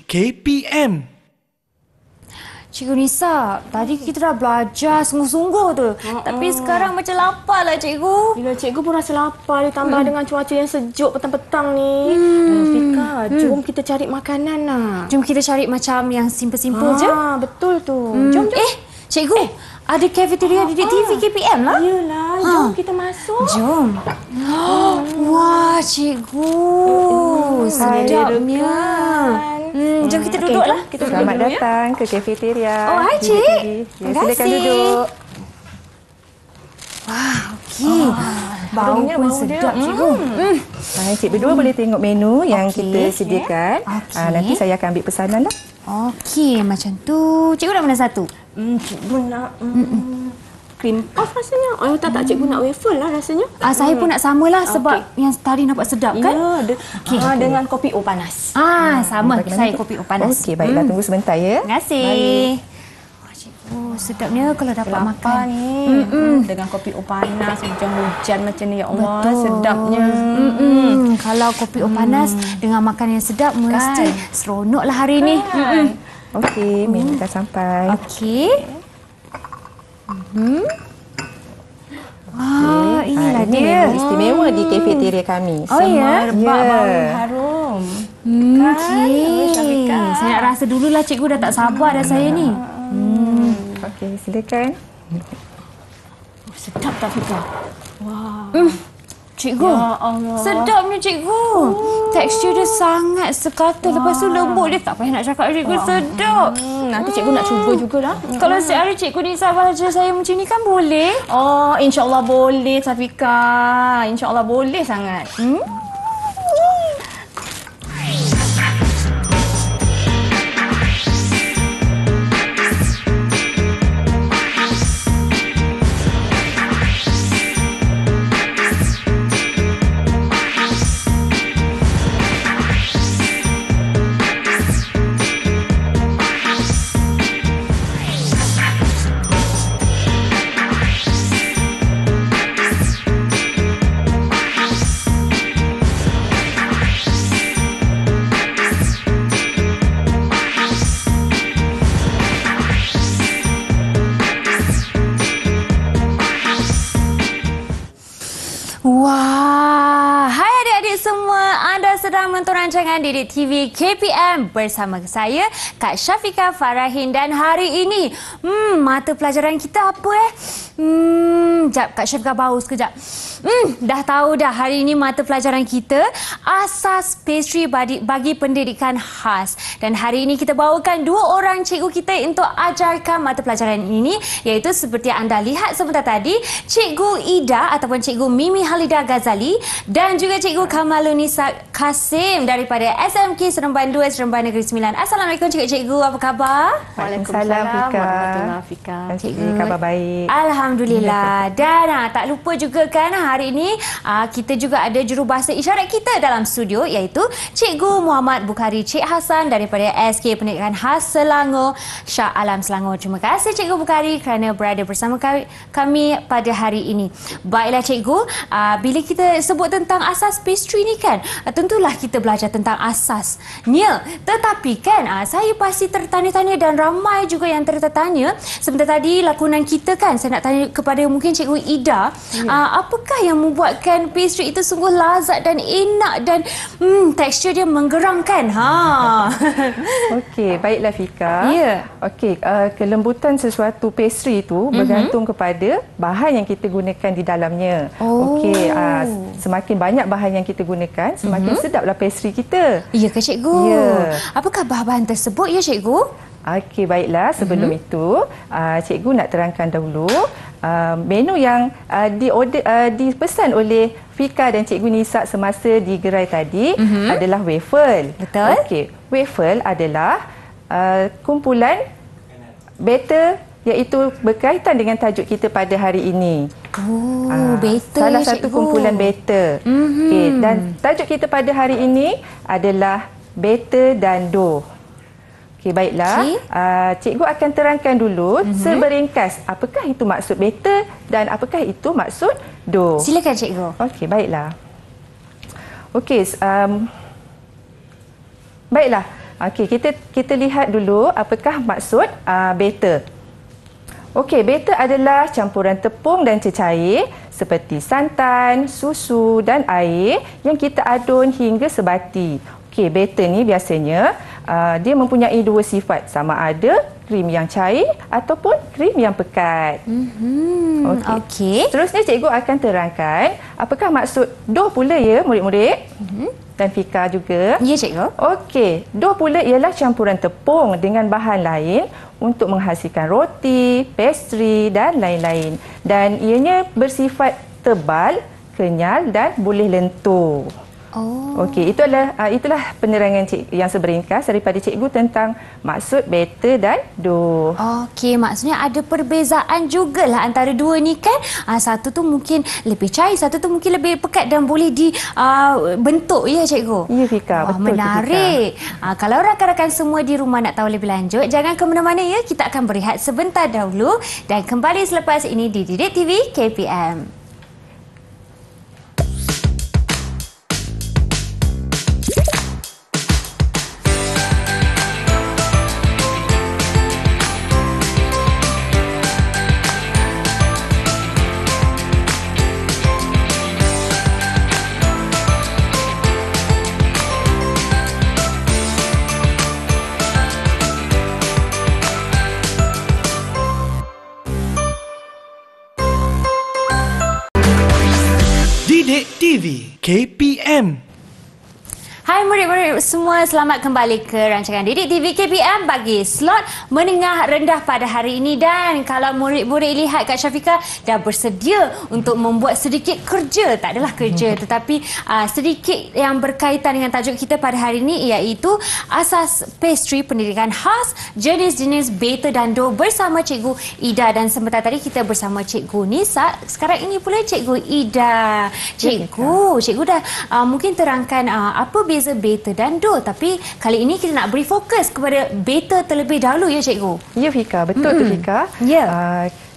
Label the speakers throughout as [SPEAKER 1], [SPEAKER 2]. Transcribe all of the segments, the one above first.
[SPEAKER 1] KPM.
[SPEAKER 2] Cikgu Nisa, tadi kita dah belajar sungguh-sungguh tu. Tapi sekarang macam lapar lah cikgu.
[SPEAKER 3] Bila cikgu pun rasa lapar ditambah dengan cuaca yang sejuk petang-petang ni. Fika, jom kita cari makanan nak.
[SPEAKER 2] Jom kita cari macam yang simple-simple je.
[SPEAKER 3] Betul tu. Jom.
[SPEAKER 2] Cikgu, ada cafeteria di TV KPM lah.
[SPEAKER 3] Yelah, jom kita masuk.
[SPEAKER 2] Jom. Wah, cikgu. Sedapnya. Jom kita duduk lah.
[SPEAKER 4] Selamat datang ke kafeteria.
[SPEAKER 2] Oh, hai Cik.
[SPEAKER 4] Silakan duduk.
[SPEAKER 2] Wah, okey. Bau pun sedap, cikgu.
[SPEAKER 4] Cik berdua boleh tengok menu yang kita sediakan. Nanti saya akan ambil pesanan lah.
[SPEAKER 2] Okey, macam tu. Cikgu nak mana satu?
[SPEAKER 3] Cikgu nak cream puff rasanya. Oh, tak cikgu nak waffle lah rasanya.
[SPEAKER 2] Saya pun nak samalah sebab yang tadi nampak sedap kan?
[SPEAKER 3] Ya, dengan kopi O panas.
[SPEAKER 2] Sama. Saya kopi O panas.
[SPEAKER 4] Okey, baiklah. Tunggu sebentar ya.
[SPEAKER 2] Terima kasih. Wah, cikgu, sedapnya kalau dapat makan
[SPEAKER 3] ni. Dengan kopi O panas, hujan-hujan macam ni. Ya Allah, sedapnya.
[SPEAKER 2] Kalau kopi O panas dengan makanan yang sedap, mesti seronoklah hari ni.
[SPEAKER 4] Okey, menu dah sampai.
[SPEAKER 2] Okey. Inilah
[SPEAKER 4] ini
[SPEAKER 2] dia.
[SPEAKER 4] menu istimewa di kafeteria kami.
[SPEAKER 2] Oh ya?
[SPEAKER 3] Semerbak bau harum.
[SPEAKER 2] Okey. Saya nak rasa dululah cikgu, dah tak sabar dah saya ni.
[SPEAKER 4] Okey, silakan.
[SPEAKER 3] Sedap tak Fika? Wah.
[SPEAKER 2] Cikgu,
[SPEAKER 3] Ya Allah.
[SPEAKER 2] sedapnya cikgu. Tekstur dia sangat sekata. Lepas tu lembut dia. Tak payah nak cakap cikgu, sedap.
[SPEAKER 3] Nanti cikgu nak cuba jugalah.
[SPEAKER 2] Kalau setiap hari cikgu Nisa belajar saya macam ni kan boleh?
[SPEAKER 3] Oh, insya-Allah boleh Safika. Insya-Allah boleh sangat.
[SPEAKER 2] Wah, hai adik-adik semua. Anda sedang menonton rancangan Didik TV KPM bersama saya, Kak Syafika Farahin. Dan hari ini, mata pelajaran kita apa Sekejap, Kak Syafika bau sekejap. Dah tahu dah hari ini mata pelajaran kita Asas Pastry bagi Pendidikan Khas. Dan hari ini kita bawakan dua orang cikgu kita untuk ajarkan mata pelajaran ini, iaitu seperti anda lihat sebentar tadi, Cikgu Ida ataupun Cikgu Mimi Halida Ghazali dan juga Cikgu Kamalunisa Kasim daripada SMK Seremban 2 Seremban Negeri Sembilan. Assalamualaikum cikgu-cikgu, apa khabar?
[SPEAKER 4] Waalaikumsalam Fika.
[SPEAKER 3] Fika.
[SPEAKER 4] Cikgu, khabar baik.
[SPEAKER 2] Alhamdulillah. Dan tak lupa juga kan hari ini kita juga ada jurubahasa isyarat kita dalam studio, iaitu Cikgu Muhammad Bukhari Cik Hassan daripada SK Pendidikan Khas Selangor, Shah Alam Selangor. Terima kasih Cikgu Bukhari kerana berada bersama kami pada hari ini. Baiklah cikgu, bila kita sebut tentang asas pastry ni kan, tentulah kita belajar tentang asasnya. Tetapi kan saya pasti tertanya-tanya dan ramai juga yang tertanya. Sebentar tadi lakonan kita kan, saya nak tanya kepada mungkin Cikgu Ida, apakah yang membuatkan pastry itu sungguh lazat dan enak dan tekstur dia menggeramkan?
[SPEAKER 4] Okey, baiklah Fika.
[SPEAKER 2] Ya.
[SPEAKER 4] Okey, kelembutan sesuatu pastry itu bergantung kepada bahan yang kita gunakan di dalamnya. Okey, semakin banyak bahan yang kita gunakan, semakin sedaplah pastry kita.
[SPEAKER 2] Ya ke cikgu?
[SPEAKER 4] Ya.
[SPEAKER 2] Apakah bahan-bahan tersebut ya cikgu?
[SPEAKER 4] Okey, baiklah. Sebelum itu, cikgu nak terangkan dahulu menu yang dipesan oleh Fika dan Cikgu Nisa semasa di gerai tadi adalah waffle.
[SPEAKER 2] Betul.
[SPEAKER 4] Okey, waffle adalah kumpulan batter iaitu berkaitan dengan tajuk kita pada hari ini.
[SPEAKER 2] Batter
[SPEAKER 4] salah
[SPEAKER 2] ya,
[SPEAKER 4] satu
[SPEAKER 2] cikgu.
[SPEAKER 4] kumpulan batter. Okey, dan tajuk kita pada hari ini adalah batter dan dough. Okey, baiklah. Cikgu akan terangkan dulu seberingkas apakah itu maksud batter dan apakah itu maksud dough.
[SPEAKER 2] Silakan cikgu.
[SPEAKER 4] Okey, baiklah. Okey, baiklah. Okey, kita lihat dulu apakah maksud beta. Okey, beta adalah campuran tepung dan cecair seperti santan, susu dan air yang kita adun hingga sebati. Okey, beta ni biasanya dia mempunyai dua sifat, sama ada krim yang cair ataupun krim yang pekat.
[SPEAKER 2] Okey.
[SPEAKER 4] Seterusnya cikgu akan terangkan apakah maksud dough pula ya murid-murid. Dan Fika juga.
[SPEAKER 2] Ya, cikgu.
[SPEAKER 4] Okey, dough pula ialah campuran tepung dengan bahan lain untuk menghasilkan roti, pastry dan lain-lain. Dan ianya bersifat tebal, kenyal dan boleh lentur. Okey, itulah penerangan yang seberingkas daripada cikgu tentang maksud beta dan dough.
[SPEAKER 2] Okey, maksudnya ada perbezaan jugalah antara dua ni kan. Satu tu mungkin lebih cair, satu tu mungkin lebih pekat dan boleh dibentuk ya cikgu.
[SPEAKER 4] Ya Fika, betul.
[SPEAKER 2] Menarik. Kalau rakan-rakan semua di rumah nak tahu lebih lanjut, jangan ke mana-mana ya. Kita akan berehat sebentar dahulu dan kembali selepas ini di Didik TV KPM.
[SPEAKER 1] Didik TV KPM.
[SPEAKER 2] Hai murid-murid semua, selamat kembali ke rancangan Didik TV KPM bagi slot menengah rendah pada hari ini. Dan kalau murid-murid lihat Kak Syafiqah dah bersedia untuk membuat sedikit kerja, tak adalah kerja tetapi sedikit yang berkaitan dengan tajuk kita pada hari ini, iaitu asas pastry pendidikan khas jenis-jenis beta dan dough bersama Cikgu Ida. Dan sebentar tadi kita bersama Cikgu Nisa, sekarang ini pula Cikgu Ida. Cikgu dah mungkin terangkan apa beza beta dan dough, tapi kali ini kita nak beri fokus kepada beta terlebih dahulu ya cikgu. Ya
[SPEAKER 4] Fika, betul tu Fika.
[SPEAKER 2] Ya.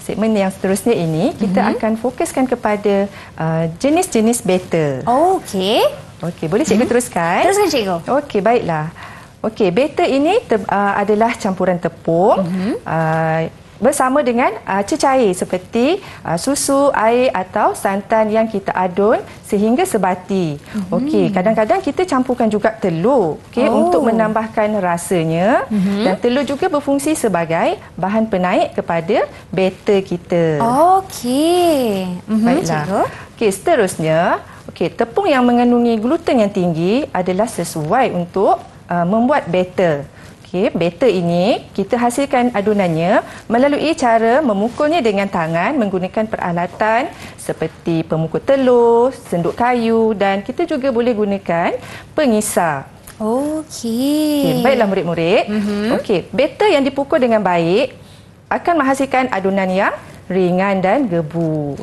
[SPEAKER 4] Segmen yang seterusnya ini kita akan fokuskan kepada jenis-jenis beta.
[SPEAKER 2] Okey.
[SPEAKER 4] Okey, boleh cikgu teruskan?
[SPEAKER 2] Teruskan cikgu.
[SPEAKER 4] Okey, baiklah. Okey, beta ini adalah campuran tepung bersama dengan cecair seperti susu, air atau santan yang kita adun sehingga sebati. Okey, kadang-kadang kita campurkan juga telur, untuk menambahkan rasanya. Dan telur juga berfungsi sebagai bahan penaik kepada beta kita.
[SPEAKER 2] Okey.
[SPEAKER 4] Baiklah. Okey, seterusnya, tepung yang mengandungi gluten yang tinggi adalah sesuai untuk membuat beta. Beta ini kita hasilkan adunannya melalui cara memukulnya dengan tangan menggunakan peralatan seperti pemukul telur, senduk kayu dan kita juga boleh gunakan pengisar.
[SPEAKER 2] Okey.
[SPEAKER 4] Baiklah murid-murid. Beta yang dipukul dengan baik akan menghasilkan adunan yang ringan dan gebu.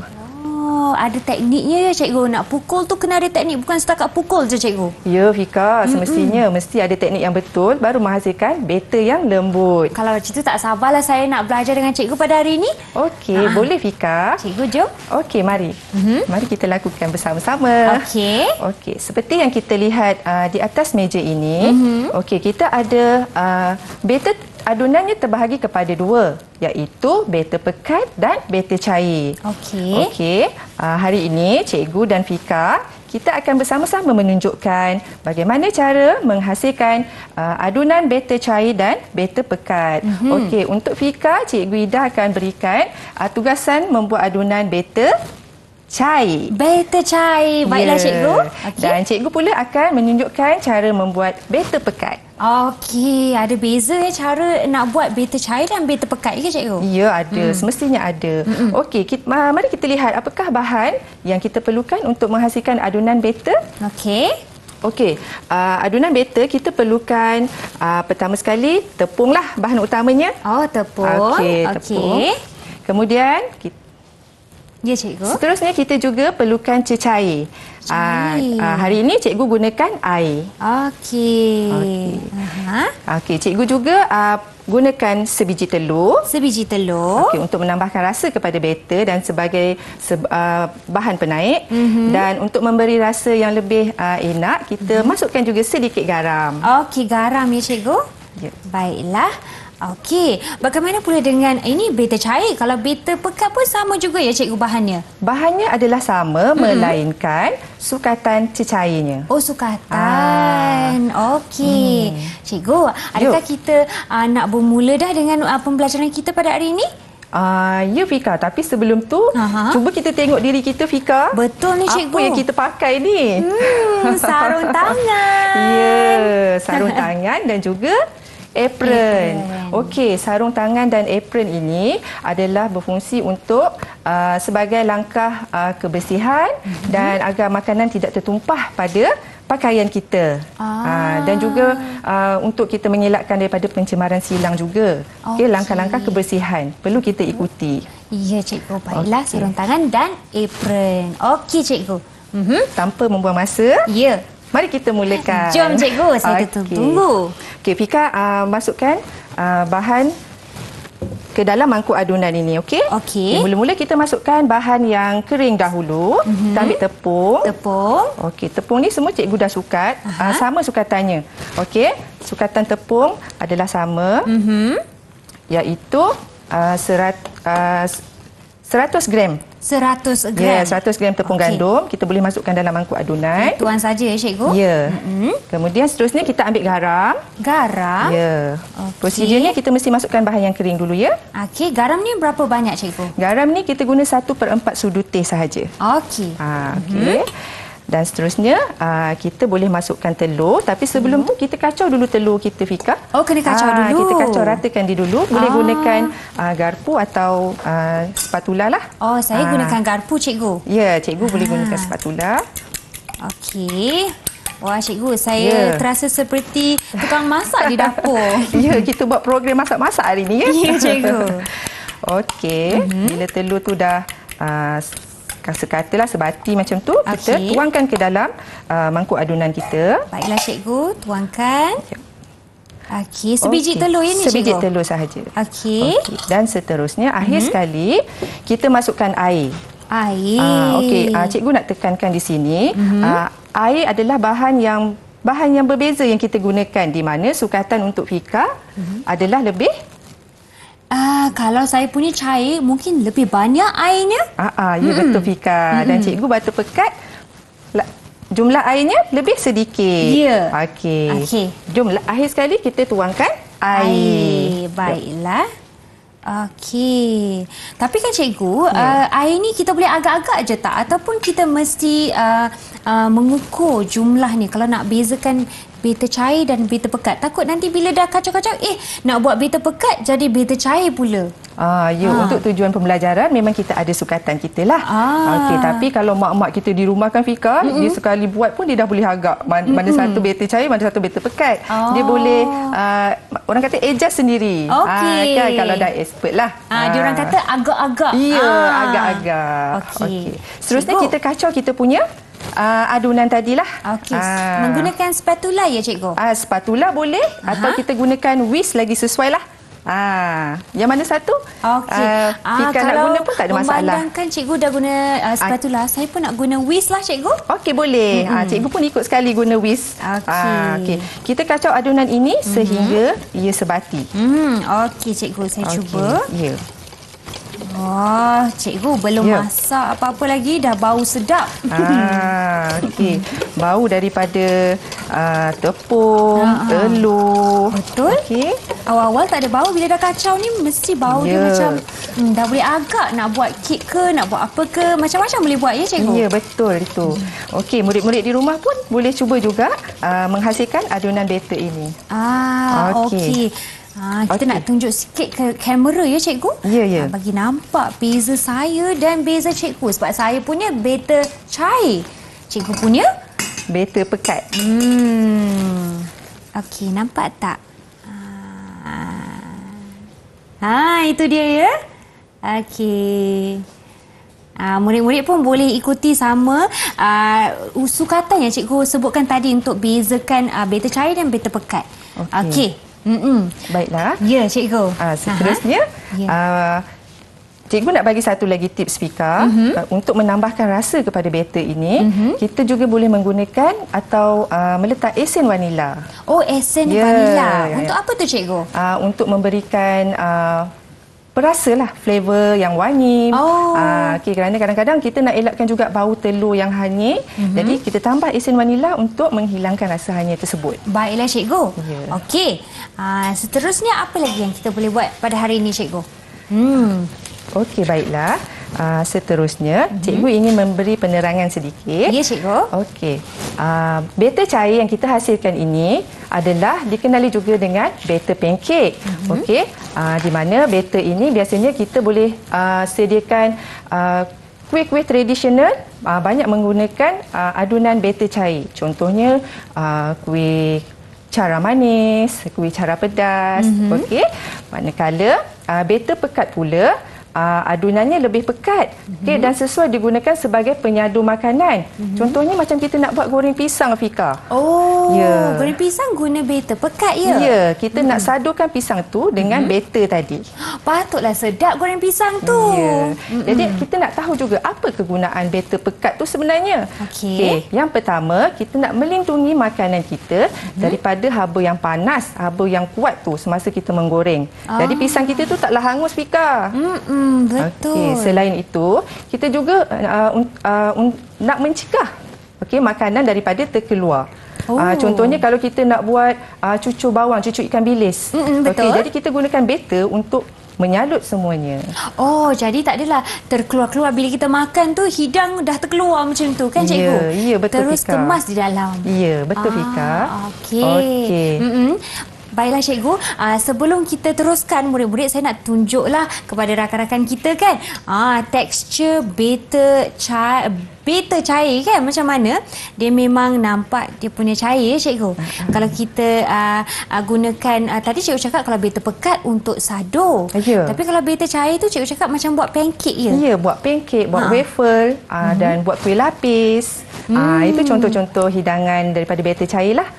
[SPEAKER 2] Ada tekniknya ya cikgu. Nak pukul tu kena ada teknik, bukan setakat pukul je cikgu.
[SPEAKER 4] Ya Fika, semestinya mesti ada teknik yang betul baru menghasilkan beta yang lembut.
[SPEAKER 2] Kalau macam tu tak sabarlah saya nak belajar dengan cikgu pada hari ini.
[SPEAKER 4] Okey, boleh Fika.
[SPEAKER 2] Cikgu jom.
[SPEAKER 4] Okey, mari. Mari kita lakukan bersama-sama. Okey, seperti yang kita lihat di atas meja ini, kita ada beta. Adunannya terbahagi kepada dua, iaitu beta pekat dan beta cair. Okey. Hari ini Cikgu dan Fika kita akan bersama-sama menunjukkan bagaimana cara menghasilkan adunan beta cair dan beta pekat. Okey, untuk Fika, Cikgu Ida akan berikan tugasan membuat adunan beta cair.
[SPEAKER 2] Beta cair. Baiklah cikgu.
[SPEAKER 4] Dan cikgu pula akan menunjukkan cara membuat beta pekat.
[SPEAKER 2] Okey, ada beza cara nak buat beta cair dan beta pekat ke cikgu?
[SPEAKER 4] Ya, ada. Semestinya ada. Okey, mari kita lihat apakah bahan yang kita perlukan untuk menghasilkan adunan beta. Okey, adunan beta kita perlukan pertama sekali tepunglah bahan utamanya.
[SPEAKER 2] Tepung.
[SPEAKER 4] Okey, tepung. Kemudian
[SPEAKER 2] ya cikgu.
[SPEAKER 4] Seterusnya kita juga perlukan cecair. Hari ini cikgu gunakan air. Okey, cikgu juga gunakan sebiji telur.
[SPEAKER 2] Sebiji telur.
[SPEAKER 4] Okey, untuk menambahkan rasa kepada batter dan sebagai bahan penaik. Dan untuk memberi rasa yang lebih enak, kita masukkan juga sedikit garam.
[SPEAKER 2] Okey, garam ya cikgu.
[SPEAKER 4] Ya.
[SPEAKER 2] Baiklah. Okey, bagaimana pula dengan ini batter cair? Kalau batter pekat pun sama juga ya cikgu bahannya?
[SPEAKER 4] Bahannya adalah sama, melainkan sukatan cecairnya.
[SPEAKER 2] Oh, sukatan. Okey. Cikgu, adakah kita nak bermula dah dengan pembelajaran kita pada hari ini?
[SPEAKER 4] Ya Fika, tapi sebelum tu cuba kita tengok diri kita Fika.
[SPEAKER 2] Betul ni cikgu.
[SPEAKER 4] Apa yang kita pakai ni?
[SPEAKER 2] Sarung tangan.
[SPEAKER 4] Ya, sarung tangan dan juga apron. Okey, sarung tangan dan apron ini adalah berfungsi untuk sebagai langkah kebersihan dan agar makanan tidak tertumpah pada pakaian kita. Dan juga untuk kita mengelakkan daripada pencemaran silang juga. Okey, langkah-langkah kebersihan perlu kita ikuti.
[SPEAKER 2] Ya cikgu, baiklah sarung tangan dan apron. Okey cikgu.
[SPEAKER 4] Tanpa membuang masa.
[SPEAKER 2] Ya.
[SPEAKER 4] Mari kita mulakan.
[SPEAKER 2] Jom cikgu, saya tunggu.
[SPEAKER 4] Okey, Fika masukkan bahan ke dalam mangkuk adunan ini, okey?
[SPEAKER 2] Okey.
[SPEAKER 4] Mula-mula kita masukkan bahan yang kering dahulu. Kita ambil tepung.
[SPEAKER 2] Tepung.
[SPEAKER 4] Okey, tepung ni semua cikgu dah sukat. Sama sukatannya. Okey, sukatan tepung adalah sama. Iaitu 100 gram.
[SPEAKER 2] 100 gram.
[SPEAKER 4] Ya, 100 gram tepung gandum. Kita boleh masukkan dalam mangkuk adunan.
[SPEAKER 2] Tuan saja ya cikgu?
[SPEAKER 4] Ya. Kemudian seterusnya kita ambil garam.
[SPEAKER 2] Garam?
[SPEAKER 4] Ya. Prosedurnya kita mesti masukkan bahan yang kering dulu ya.
[SPEAKER 2] Okey, garam ni berapa banyak cikgu?
[SPEAKER 4] Garam ni kita guna 1/4 sudu teh sahaja.
[SPEAKER 2] Okey.
[SPEAKER 4] Okey. Dan seterusnya kita boleh masukkan telur, tapi sebelum tu kita kacau dulu telur kita Fika.
[SPEAKER 2] Oh, kena kacau dulu.
[SPEAKER 4] Kita kacau ratakan dia dulu. Boleh gunakan garpu atau spatula lah.
[SPEAKER 2] Oh, saya gunakan garpu cikgu.
[SPEAKER 4] Ya, cikgu boleh gunakan spatula.
[SPEAKER 2] Okey. Wah cikgu, saya terasa seperti tukang masak di dapur.
[SPEAKER 4] Ya, kita buat program masak-masak hari ni ya.
[SPEAKER 2] Ya cikgu.
[SPEAKER 4] Okey, bila telur tu dah sekatalah sebati macam tu, kita tuangkan ke dalam mangkuk adunan kita.
[SPEAKER 2] Baiklah cikgu, tuangkan. Okey, sebiji telur ini cikgu.
[SPEAKER 4] Sebiji telur sahaja.
[SPEAKER 2] Okey.
[SPEAKER 4] Dan seterusnya akhir sekali kita masukkan air.
[SPEAKER 2] Air.
[SPEAKER 4] Okey, cikgu nak tekankan di sini, air adalah bahan yang berbeza yang kita gunakan, di mana sukatan untuk Fika adalah lebih
[SPEAKER 2] kalau saya punya cair mungkin lebih banyak airnya.
[SPEAKER 4] Ya betul Fika. Dan cikgu batu pekat jumlah airnya lebih sedikit.
[SPEAKER 2] Ya.
[SPEAKER 4] Okey. Jom akhir sekali kita tuangkan air.
[SPEAKER 2] Baiklah. Okey. Tapi kan cikgu, air ni kita boleh agak-agak je tak? Ataupun kita mesti mengukur jumlah ni kalau nak bezakan batter cair dan batter pekat. Takut nanti bila dah kacau-kacau, nak buat batter pekat jadi batter cair pula.
[SPEAKER 4] Untuk tujuan pembelajaran memang kita ada sukatan kita lah. Okey, tapi kalau mak-mak kita di rumah kan Fika, dia sekali buat pun dia dah boleh agak mana satu batter cair, mana satu batter pekat. Dia boleh orang kata adjust sendiri. Kan kalau dah expert lah.
[SPEAKER 2] Dia orang kata agak-agak.
[SPEAKER 4] Ya, agak-agak. Okey. Seterusnya kita kacau kita punya adunan tadilah.
[SPEAKER 2] Okey. Menggunakan spatula ya cikgu?
[SPEAKER 4] Spatula boleh atau kita gunakan whisk lagi sesuai lah. Yang mana satu?
[SPEAKER 2] Okey.
[SPEAKER 4] Fika nak guna pun tak ada masalah.
[SPEAKER 2] Memandangkan cikgu dah guna spatula, saya pun nak guna whisk lah cikgu.
[SPEAKER 4] Okey, boleh. Cikgu pun ikut sekali guna whisk.
[SPEAKER 2] Okey.
[SPEAKER 4] Kita kacau adunan ini sehingga ia sebati.
[SPEAKER 2] Okey cikgu, saya cuba.
[SPEAKER 4] Ya.
[SPEAKER 2] Wah, cikgu belum masak apa-apa lagi dah bau sedap.
[SPEAKER 4] Okey. Bau daripada tepung, telur.
[SPEAKER 2] Betul.
[SPEAKER 4] Okey.
[SPEAKER 2] Awal-awal tak ada bau, bila dah kacau ni mesti bau dia macam dah boleh agak nak buat kek ke, nak buat apa ke, macam-macam boleh buat ya cikgu?
[SPEAKER 4] Ya, betul itu. Okey, murid-murid di rumah pun boleh cuba juga menghasilkan adunan batter ini.
[SPEAKER 2] Okey. Kita nak tunjuk sikit ke kamera ya cikgu?
[SPEAKER 4] Ya.
[SPEAKER 2] Bagi nampak beza saya dan beza cikgu. Sebab saya punya batter cair. Cikgu punya?
[SPEAKER 4] Batter pekat.
[SPEAKER 2] Okey, nampak tak? Itu dia ya. Okey. Murid-murid pun boleh ikuti sama sukatan yang cikgu sebutkan tadi untuk bezakan batter cair dan batter pekat. Okey.
[SPEAKER 4] Baiklah.
[SPEAKER 2] Ya, cikgu.
[SPEAKER 4] Seterusnya, cikgu nak bagi satu lagi tips Fika. Untuk menambahkan rasa kepada batter ini, kita juga boleh menggunakan atau meletak esen vanila.
[SPEAKER 2] Oh, esen vanila. Untuk apa tu cikgu?
[SPEAKER 4] Untuk memberikan perasa lah, flavor yang wangi. Kerana kadang-kadang kita nak elakkan juga bau telur yang hanyir. Jadi kita tambah esen vanila untuk menghilangkan rasa hanyir tersebut.
[SPEAKER 2] Baiklah cikgu. Okey. Seterusnya apa lagi yang kita boleh buat pada hari ini cikgu?
[SPEAKER 4] Okey, baiklah. Seterusnya, cikgu ingin memberi penerangan sedikit.
[SPEAKER 2] Ya, cikgu.
[SPEAKER 4] Okey. Batter cair yang kita hasilkan ini adalah dikenali juga dengan batter pancake. Okey. Di mana batter ini biasanya kita boleh sediakan kuih-kuih tradisional banyak menggunakan adunan batter cair. Contohnya kuih cara manis, kuih cara pedas. Okey. Manakala batter pekat pula, adunannya lebih pekat, dan sesuai digunakan sebagai penyadu makanan. Contohnya macam kita nak buat goreng pisang, Fika.
[SPEAKER 2] Goreng pisang guna batter pekat ya?
[SPEAKER 4] Ya, kita nak sadukan pisang tu dengan batter tadi.
[SPEAKER 2] Patutlah sedap goreng pisang tu.
[SPEAKER 4] Jadi kita nak tahu juga apa kegunaan batter pekat tu sebenarnya.
[SPEAKER 2] Okey.
[SPEAKER 4] Yang pertama, kita nak melindungi makanan kita daripada haba yang panas, haba yang kuat tu semasa kita menggoreng. Jadi pisang kita tu taklah hangus, Fika.
[SPEAKER 2] Betul.
[SPEAKER 4] Selain itu, kita juga nak mencegah makanan daripada terkeluar. Contohnya kalau kita nak buat cucur bawang, cucur ikan bilis.
[SPEAKER 2] Betul.
[SPEAKER 4] Jadi kita gunakan batter untuk menyalut semuanya.
[SPEAKER 2] Jadi tak adalah terkeluar-keluar bila kita makan tu, hidang dah terkeluar macam tu kan cikgu?
[SPEAKER 4] Ya, betul,
[SPEAKER 2] Terus
[SPEAKER 4] Fika.
[SPEAKER 2] kemas di dalam.
[SPEAKER 4] Ya, betul, Fika.
[SPEAKER 2] Okey. Baiklah cikgu, sebelum kita teruskan murid-murid, saya nak tunjuklah kepada rakan-rakan kita kan tekstur batter cair kan macam mana. Dia memang nampak dia punya cair cikgu. Kalau kita gunakan tadi cikgu cakap kalau batter pekat untuk sado. Tapi kalau batter cair tu cikgu cakap macam buat pancake ya?
[SPEAKER 4] Ya, buat pancake, buat waffle dan buat kuih lapis. Itu contoh-contoh hidangan daripada batter cair lah.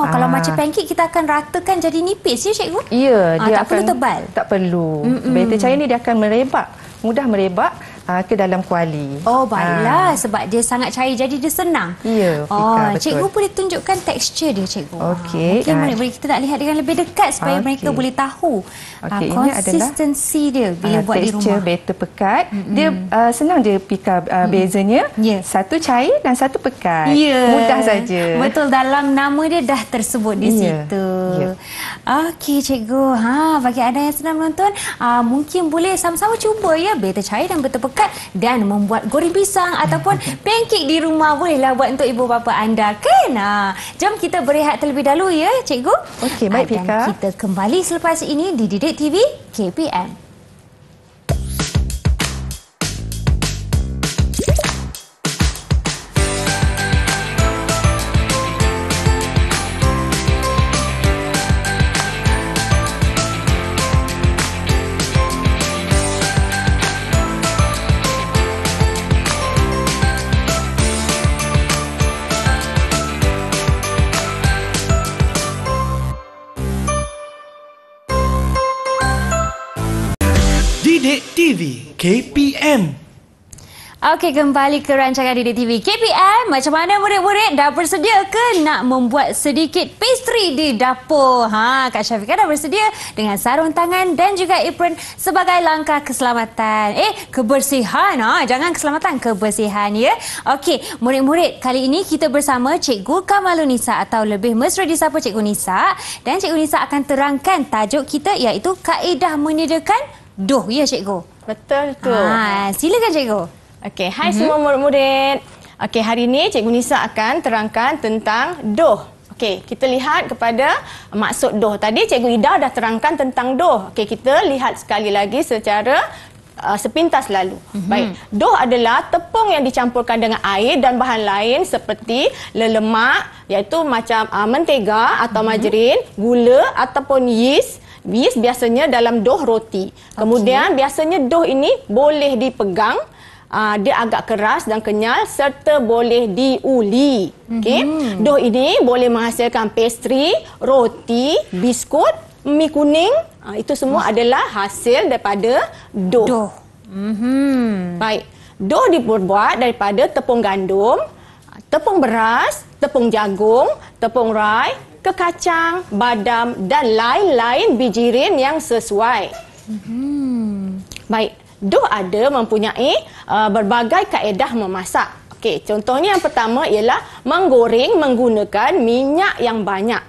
[SPEAKER 2] Kalau macam pancake kita akan ratakan jadi nipis ya cikgu?
[SPEAKER 4] Ya, dia
[SPEAKER 2] tak perlu tebal?
[SPEAKER 4] Tak perlu. Batter cair ni dia akan merebak, mudah merebak ke dalam kuali.
[SPEAKER 2] Baiklah, sebab dia sangat cair jadi dia senang.
[SPEAKER 4] Ya, Fika, betul.
[SPEAKER 2] Cikgu boleh tunjukkan tekstur dia cikgu.
[SPEAKER 4] Okey.
[SPEAKER 2] Murid-murid kita nak lihat dengan lebih dekat supaya mereka boleh tahu konsistensi dia bila buat di rumah.
[SPEAKER 4] Tekstur batter pekat, dia senang je Fika bezanya. Satu cair dan satu pekat. Mudah saja.
[SPEAKER 2] Betul, dalam nama dia dah tersebut di situ. Okey cikgu. Bagi anda yang sedang menonton, mungkin boleh sama-sama cuba ya batter cair dan batter pekat dan membuat goreng pisang ataupun pancake di rumah. Bolehlah buat untuk ibu bapa anda kan? Jom kita berehat terlebih dahulu ya cikgu.
[SPEAKER 4] Okey, baik Fika.
[SPEAKER 2] Dan kita kembali selepas ini di Didik TV KPM.
[SPEAKER 1] Didik TV KPM.
[SPEAKER 2] Okey, kembali ke rancangan Didik TV KPM. Macam mana murid-murid, dah bersedia ke nak membuat sedikit pastry di dapur? Kak Syafiqah dah bersedia dengan sarung tangan dan juga apron sebagai langkah keselamatan. Kebersihan. Jangan keselamatan, kebersihan ya. Okey, murid-murid, kali ini kita bersama Cikgu Kamalunisa atau lebih mesra disapa Cikgu Nisa, dan Cikgu Nisa akan terangkan tajuk kita iaitu kaedah menyediakan doh. Ya cikgu?
[SPEAKER 3] Betul tu.
[SPEAKER 2] Silakan cikgu.
[SPEAKER 3] Okey, hai semua murid-murid. Okey, hari ini Cikgu Nisa akan terangkan tentang doh. Okey, kita lihat kepada maksud doh. Tadi Cikgu Ida dah terangkan tentang doh. Okey, kita lihat sekali lagi secara sepintas lalu. Baik, doh adalah tepung yang dicampurkan dengan air dan bahan lain seperti lelemak, iaitu macam mentega atau margarin, gula ataupun yeast. Yeast biasanya dalam doh roti. Kemudian biasanya doh ini boleh dipegang dia agak keras dan kenyal serta boleh diuli. Okey. Dough ini boleh menghasilkan pastry, roti, biskut, mi kuning. Itu semua adalah hasil daripada dough. Baik. Dough dibuat daripada tepung gandum, tepung beras, tepung jagung, tepung rai, kekacang, badam dan lain-lain bijirin yang sesuai. Baik. Dough ada mempunyai berbagai kaedah memasak. Okey, contohnya yang pertama ialah menggoreng menggunakan minyak yang banyak.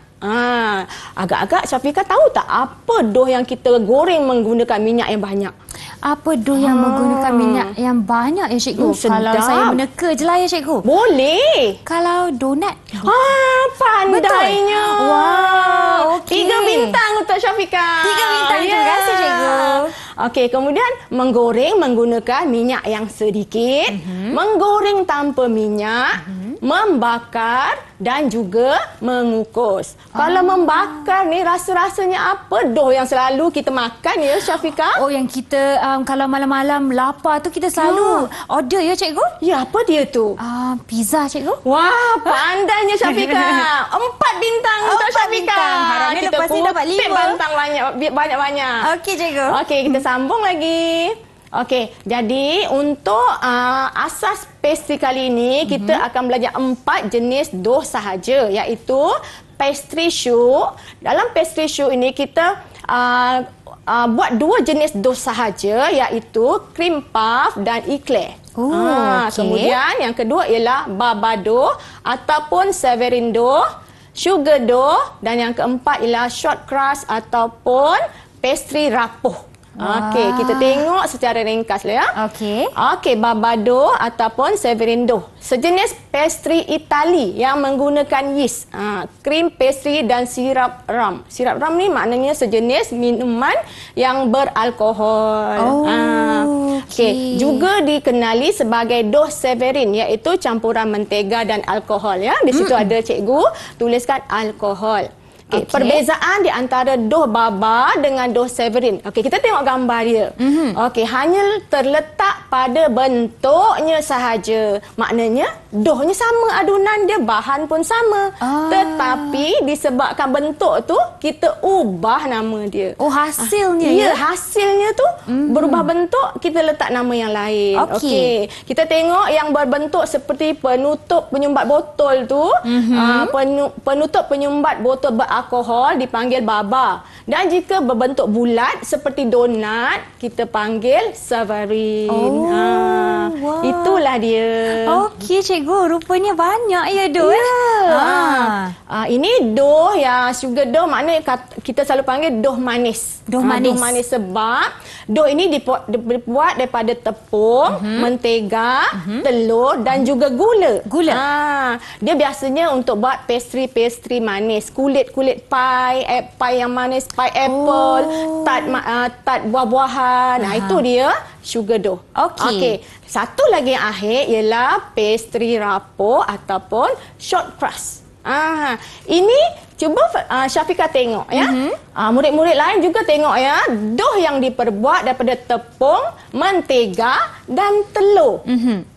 [SPEAKER 3] Agak-agak Syafiqah tahu tak apa dough yang kita goreng menggunakan minyak yang banyak?
[SPEAKER 2] Apa dough yang menggunakan minyak yang banyak ya cikgu? Kalau saya meneka je lah ya cikgu.
[SPEAKER 3] Boleh.
[SPEAKER 2] Kalau donat?
[SPEAKER 3] Pandainya.
[SPEAKER 2] Betul? Wow, okey.
[SPEAKER 3] 3 bintang untuk Syafiqah.
[SPEAKER 2] 3 bintang, terima kasih cikgu.
[SPEAKER 3] Okey, kemudian menggoreng menggunakan minyak yang sedikit, menggoreng tanpa minyak, membakar dan juga mengukus. Kalau membakar ni rasa-rasanya apa dough yang selalu kita makan ya Syafiqah?
[SPEAKER 2] Oh, yang kita kalau malam-malam lapar tu kita selalu order ya cikgu?
[SPEAKER 3] Ya, apa dia tu?
[SPEAKER 2] Pizza cikgu.
[SPEAKER 3] Wah, pandainya Syafiqah. 4 bintang untuk Syafiqah.
[SPEAKER 2] Harapnya
[SPEAKER 3] kita
[SPEAKER 2] lepas ni dapat 5.
[SPEAKER 3] bintang banyak-banyak.
[SPEAKER 2] Okey cikgu.
[SPEAKER 3] Okey, kita sambung lagi. Okey, jadi untuk asas pastry kali ini kita akan belajar 4 jenis dough sahaja, iaitu pastry choux. Dalam pastry choux ini kita buat 2 jenis dough sahaja, iaitu cream puff dan eclair.
[SPEAKER 2] Okay.
[SPEAKER 3] Kemudian yang kedua ialah baba dough ataupun savarin dough, sugar dough dan yang keempat ialah short crust ataupun pastry rapuh. Okey, kita tengok secara ringkas lah ya. Okey, baba dough ataupun savarin dough. Sejenis pastry Itali yang menggunakan yeast, krim pastry dan sirap rum. Sirap rum ni maknanya sejenis minuman yang beralkohol. Okey, juga dikenali sebagai dough savarin, iaitu campuran mentega dan alkohol ya. Di situ ada cikgu tuliskan alkohol. Okay. Perbezaan di antara dough baba dengan dough savarin. Okey, kita tengok gambar dia. Okey, hanya terletak pada bentuknya sahaja. Maknanya doughnya sama, adunan dia, bahan pun sama. Tetapi disebabkan bentuk tu kita ubah nama dia.
[SPEAKER 2] Oh, hasilnya
[SPEAKER 3] ya? Hasilnya tu berubah bentuk, kita letak nama yang lain. Okey. Kita tengok yang berbentuk seperti penutup penyumbat botol tu. Penutup penyumbat botol alkohol dipanggil baba, dan jika berbentuk bulat seperti donat kita panggil savarin.
[SPEAKER 2] Wow.
[SPEAKER 3] Itulah dia.
[SPEAKER 2] Okey cikgu, rupanya banyak ya dough.
[SPEAKER 3] Ini dough ya, sugar dough, maknanya kita selalu panggil dough manis. Dough manis sebab dough ini dibuat daripada tepung, mentega, telur dan juga gula. Dia biasanya untuk buat pastry manis, kulit pie yang manis, pie apple, tart buah-buahan. Itu dia sugar dough. Okey. Satu lagi yang akhir ialah pastry rapuh ataupun short crust. Ini cuba Syafiqah tengok ya. Murid-murid lain juga tengok ya. Dough yang diperbuat daripada tepung, mentega dan telur.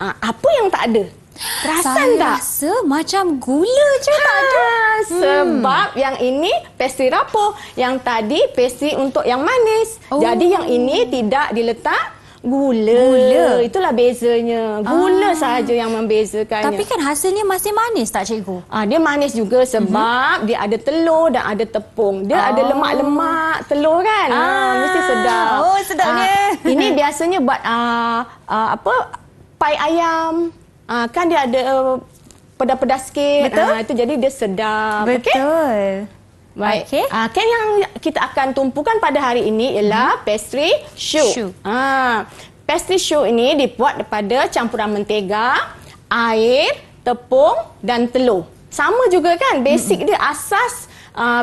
[SPEAKER 3] Apa yang tak ada? Perasan tak?
[SPEAKER 2] Rasa macam gula je tak ada.
[SPEAKER 3] Sebab yang ini pastry rapuh, yang tadi pastry untuk yang manis. Jadi yang ini tidak diletak gula. Itulah bezanya. Gula sahaja yang membezakannya.
[SPEAKER 2] Tapi kan hasilnya masih manis tak cikgu?
[SPEAKER 3] Dia manis juga sebab dia ada telur dan ada tepung. Dia ada lemak-lemak telur kan. Mesti sedap.
[SPEAKER 2] Oh, sedapnya.
[SPEAKER 3] Ini biasanya buat pie ayam. Kan dia ada pedas-pedas sikit. Itu jadi dia sedap.
[SPEAKER 2] Betul.
[SPEAKER 3] Baik. Kan yang kita akan tumpukan pada hari ini ialah pastry choux. Pastry choux ini dibuat daripada campuran mentega, air, tepung dan telur. Sama juga kan? Basic dia, asas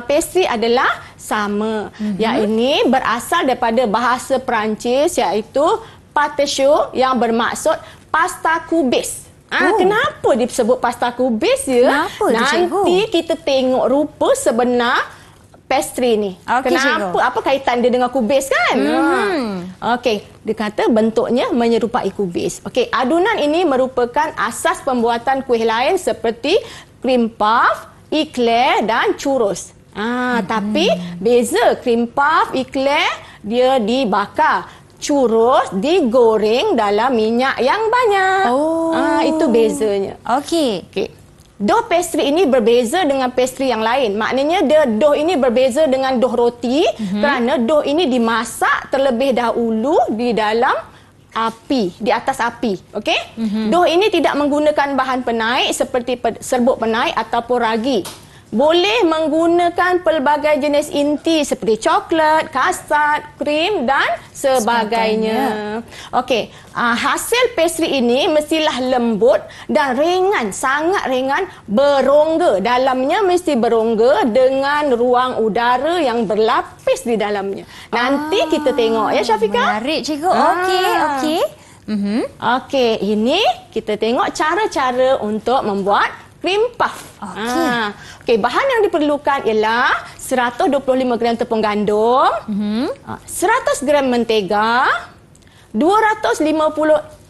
[SPEAKER 3] pastry adalah sama. Yang ini berasal daripada bahasa Perancis, iaitu pâte choux yang bermaksud pasta kubis. Kenapa disebut pasta kubis ya?
[SPEAKER 2] Kenapa tu, cikgu?
[SPEAKER 3] Nanti kita tengok rupa sebenar pastry ni.
[SPEAKER 2] Okey,
[SPEAKER 3] Kenapa?
[SPEAKER 2] cikgu.
[SPEAKER 3] Apa kaitan dia dengan kubis kan? Okey, dia kata bentuknya menyerupai kubis. Okey, adunan ini merupakan asas pembuatan kuih lain seperti cream puff, eclair dan churros. Tapi beza cream puff, eclair dia dibakar. Churros digoreng dalam minyak yang banyak. Itu bezanya.
[SPEAKER 2] Okey.
[SPEAKER 3] Okey. Dough pastry ini berbeza dengan pastry yang lain. Maknanya dough ini berbeza dengan dough roti kerana dough ini dimasak terlebih dahulu di dalam api, di atas api. Okey? Dough ini tidak menggunakan bahan penaik seperti serbuk penaik ataupun ragi. Boleh menggunakan pelbagai jenis inti seperti coklat, kastad, krim dan sebagainya. Okey, hasil pastry ini mestilah lembut dan ringan, sangat ringan, berongga. Dalamnya mesti berongga dengan ruang udara yang berlapis di dalamnya. Nanti kita tengok ya Syafiqah.
[SPEAKER 2] Menarik cikgu. Okey.
[SPEAKER 3] Okey, ini kita tengok cara-cara untuk membuat cream puff. Okey, bahan yang diperlukan ialah 125 gram tepung gandum, 100 gram mentega, 250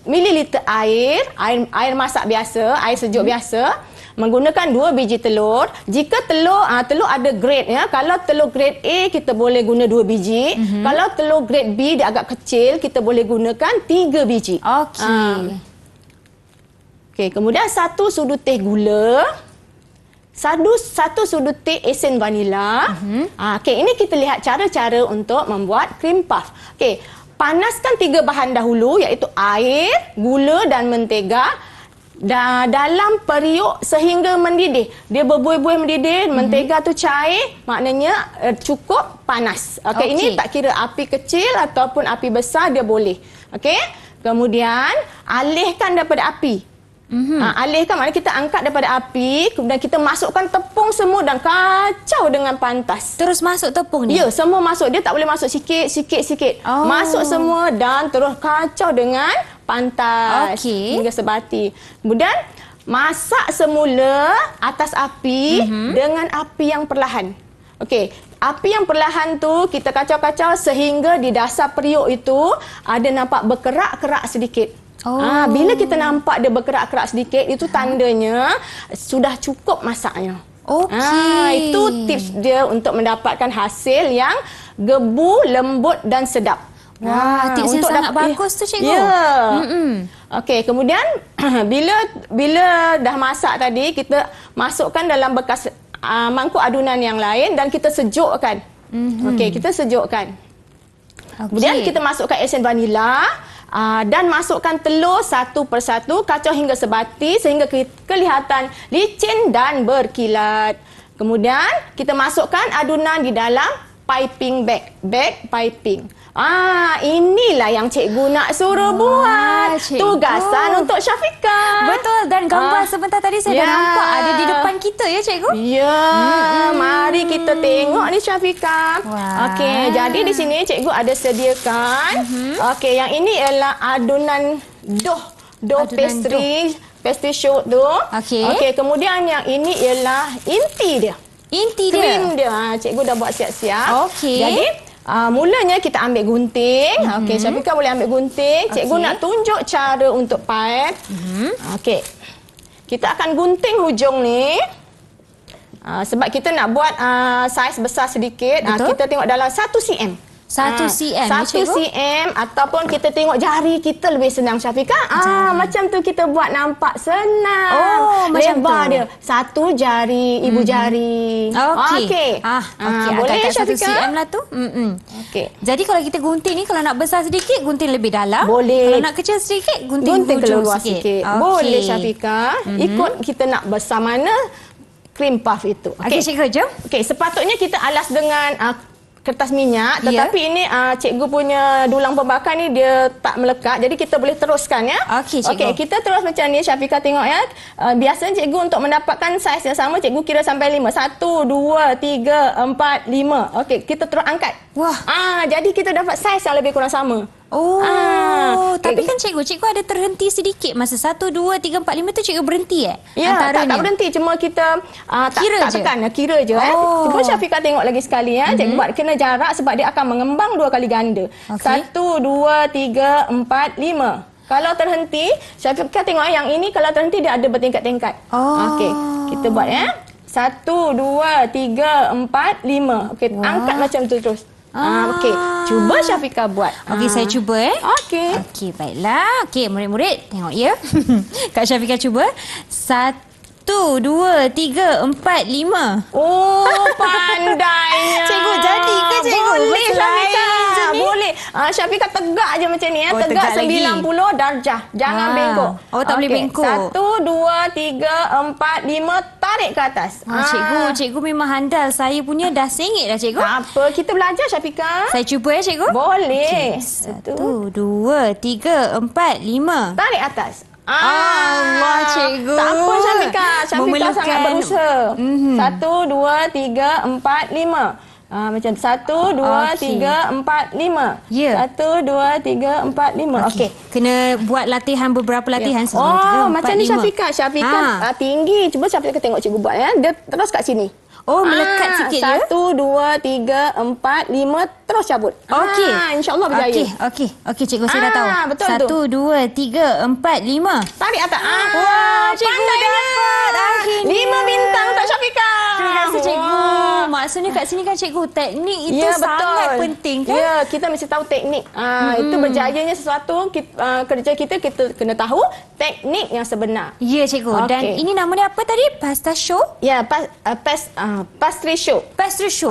[SPEAKER 3] ml air masak biasa, air sejuk biasa, menggunakan 2 biji telur. Jika telur ada grade ya. Kalau telur grade A kita boleh guna 2 biji. Kalau telur grade B dia agak kecil, kita boleh gunakan 3 biji.
[SPEAKER 2] Okey.
[SPEAKER 3] Okey, kemudian 1 sudu teh gula, 1 sudu teh esen vanila. Okey, ini kita lihat cara-cara untuk membuat cream puff. Okey, panaskan 3 bahan dahulu iaitu air, gula dan mentega dalam periuk sehingga mendidih. Dia berbuih-buih mendidih, mentega tu cair, maknanya cukup panas. Okey, ini tak kira api kecil ataupun api besar dia boleh. Okey, kemudian alihkan daripada api. Alihkan maknanya kita angkat daripada api, kemudian kita masukkan tepung semua dan kacau dengan pantas.
[SPEAKER 2] Terus masuk tepung ni?
[SPEAKER 3] Ya, semua masuk. Dia tak boleh masuk sikit. Masuk semua dan terus kacau dengan pantas hingga sebati. Kemudian masak semula atas api dengan api yang perlahan. Okey, api yang perlahan tu kita kacau-kacau sehingga di dasar periuk itu ada nampak berkerak-kerak sedikit. Bila kita nampak dia berkerak-kerak sedikit, itu tandanya sudah cukup masaknya. Itu tips dia untuk mendapatkan hasil yang gebu, lembut dan sedap.
[SPEAKER 2] Wah, tips yang sangat bagus tu cikgu.
[SPEAKER 3] Ya. Okey, kemudian bila dah masak tadi, kita masukkan dalam bekas mangkuk adunan yang lain dan kita sejukkan. Okey, kita sejukkan. Kemudian kita masukkan esen vanila. Dan masukkan telur satu persatu, kacau hingga sebati sehingga kelihatan licin dan berkilat. Kemudian kita masukkan adunan di dalam piping bag piping. Inilah yang cikgu nak suruh buat.
[SPEAKER 2] Cikgu.
[SPEAKER 3] Tugasan untuk Syafiqah.
[SPEAKER 2] Betul, dan gambar sebentar tadi saya dah nampak ada di depan kita ya cikgu.
[SPEAKER 3] Ya, mari kita tengok ni Syafiqah. Okey, jadi di sini cikgu ada sediakan. Okey, yang ini ialah adunan dough pastry shoot tu. Okey, kemudian yang ini ialah inti dia. Krim dia. Cikgu dah buat siap-siap.
[SPEAKER 2] Okey.
[SPEAKER 3] Jadi mulanya kita ambil gunting. Okey, Syafiqah boleh ambil gunting. Cikgu nak tunjuk cara untuk pipe. Okey. Kita akan gunting hujung ni. Sebab kita nak buat saiz besar sedikit. Kita tengok dalam 1 cm.
[SPEAKER 2] 1 cm
[SPEAKER 3] 1 cm ataupun kita tengok jari kita lebih senang Syafiqah. Macam tu kita buat nampak senang. Lebar dia 1 jari ibu jari. Okey. Boleh Syafiqah?
[SPEAKER 2] 1 cm lah tu.
[SPEAKER 3] Okey.
[SPEAKER 2] Jadi kalau kita gunting ni, kalau nak besar sedikit gunting lebih dalam.
[SPEAKER 3] Boleh.
[SPEAKER 2] Kalau nak kecil sedikit gunting
[SPEAKER 3] keluar
[SPEAKER 2] sikit.
[SPEAKER 3] Boleh Syafiqah. Ikut kita nak besar mana cream puff itu.
[SPEAKER 2] Okey, cikgu, jom.
[SPEAKER 3] Okey, sepatutnya kita alas dengan kertas minyak, tetapi ini cikgu punya dulang pembakar ni dia tak melekat, jadi kita boleh teruskan ya.
[SPEAKER 2] Okey, cikgu.
[SPEAKER 3] Okey, kita terus macam ni Syafiqah tengok ya. Biasanya cikgu untuk mendapatkan saiz yang sama cikgu kira sampai 5. 1 2 3 4 5. Okey, kita terus angkat.
[SPEAKER 2] Wah.
[SPEAKER 3] Jadi kita dapat saiz yang lebih kurang sama.
[SPEAKER 2] Tapi kan cikgu ada terhenti sedikit masa 1, 2, 3, 4, 5 tu cikgu berhenti
[SPEAKER 3] Ya, tak berhenti. Cuma kita
[SPEAKER 2] kira je.
[SPEAKER 3] Kira je. Cuba Syafiqah tengok lagi sekali. Cikgu buat kena jarak sebab dia akan mengembang 2 kali ganda. 1, 2, 3, 4, 5. Kalau terhenti, Syafiqah tengok yang ini kalau terhenti dia ada bertingkat-tingkat. Okey, kita buat 1, 2, 3, 4, 5. Okey, angkat macam tu terus. Okey, cuba Syafiqah buat.
[SPEAKER 2] Okey, saya cuba
[SPEAKER 3] Okey.
[SPEAKER 2] Okey, baiklah. Okey, murid-murid tengok ya. Kak Syafiqah cuba. 1, 2, 3, 4, 5.
[SPEAKER 3] Oh, pandainya.
[SPEAKER 2] Cikgu, jadi ke cikgu?
[SPEAKER 3] Boleh Syafiqah. Boleh. Syafiqah tegak je macam ni. Tegak 90 darjah. Jangan bengkok.
[SPEAKER 2] Tak boleh bengkok.
[SPEAKER 3] 1, 2, 3, 4, 5. Tarik ke atas.
[SPEAKER 2] Cikgu memang handal. Saya punya dah sengit dah cikgu.
[SPEAKER 3] Tak apa. Kita belajar Syafiqah.
[SPEAKER 2] Saya cuba cikgu.
[SPEAKER 3] Boleh.
[SPEAKER 2] 1, 2, 3, 4, 5.
[SPEAKER 3] Tarik atas.
[SPEAKER 2] Allah, cikgu.
[SPEAKER 3] Tak apa Syafiqah. Syafiqah sangat berusaha. 1, 2, 3, 4, 5. Macam 1, 2, 3, 4, 5. 1, 2, 3, 4, 5. Okey.
[SPEAKER 2] Kena buat latihan beberapa latihan. 1, 2, 3, 4,
[SPEAKER 3] macam ni Syafiqah. Syafiqah tinggi. Cuba Syafiqah tengok cikgu buat Dia terus kat sini.
[SPEAKER 2] Melekat sikit je.
[SPEAKER 3] 1, 2, 3, 4, 5. Terus cabut. Okey. InsyaAllah berjaya.
[SPEAKER 2] Okey, cikgu saya dah tahu.
[SPEAKER 3] Betul tu.
[SPEAKER 2] 1, 2, 3, 4, 5.
[SPEAKER 3] Tarik atas.
[SPEAKER 2] Cikgu dapat.
[SPEAKER 3] 5 bintang untuk Syafiqah.
[SPEAKER 2] Terima kasih cikgu. Maksudnya kat sini kan cikgu, teknik itu sangat penting kan?
[SPEAKER 3] Ya, kita mesti tahu teknik. Itu berjayanya sesuatu, kerja kita kena tahu teknik yang sebenar.
[SPEAKER 2] Ya cikgu. Dan ini nama dia apa tadi? Pasta show?
[SPEAKER 3] Ya, pastry show.
[SPEAKER 2] Pastry show.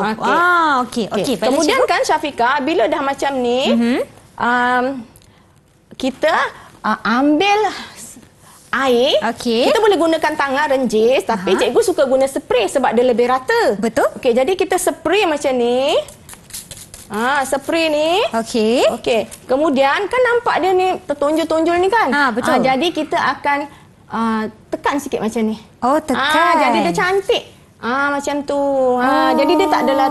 [SPEAKER 2] Okey.
[SPEAKER 3] Kemudian kan Syafiqah, bila dah macam ni, kita ambil air. Kita boleh gunakan tangan renjis, tapi cikgu suka guna spray sebab dia lebih rata.
[SPEAKER 2] Betul.
[SPEAKER 3] Okey, jadi kita spray macam ni. Spray ni. Okey. Kemudian kan nampak dia ni tertonjol-tonjol ni kan?
[SPEAKER 2] Betul.
[SPEAKER 3] Jadi kita akan tekan sikit macam ni.
[SPEAKER 2] Tekan.
[SPEAKER 3] Jadi dia cantik. Macam tu. Jadi dia tak adalah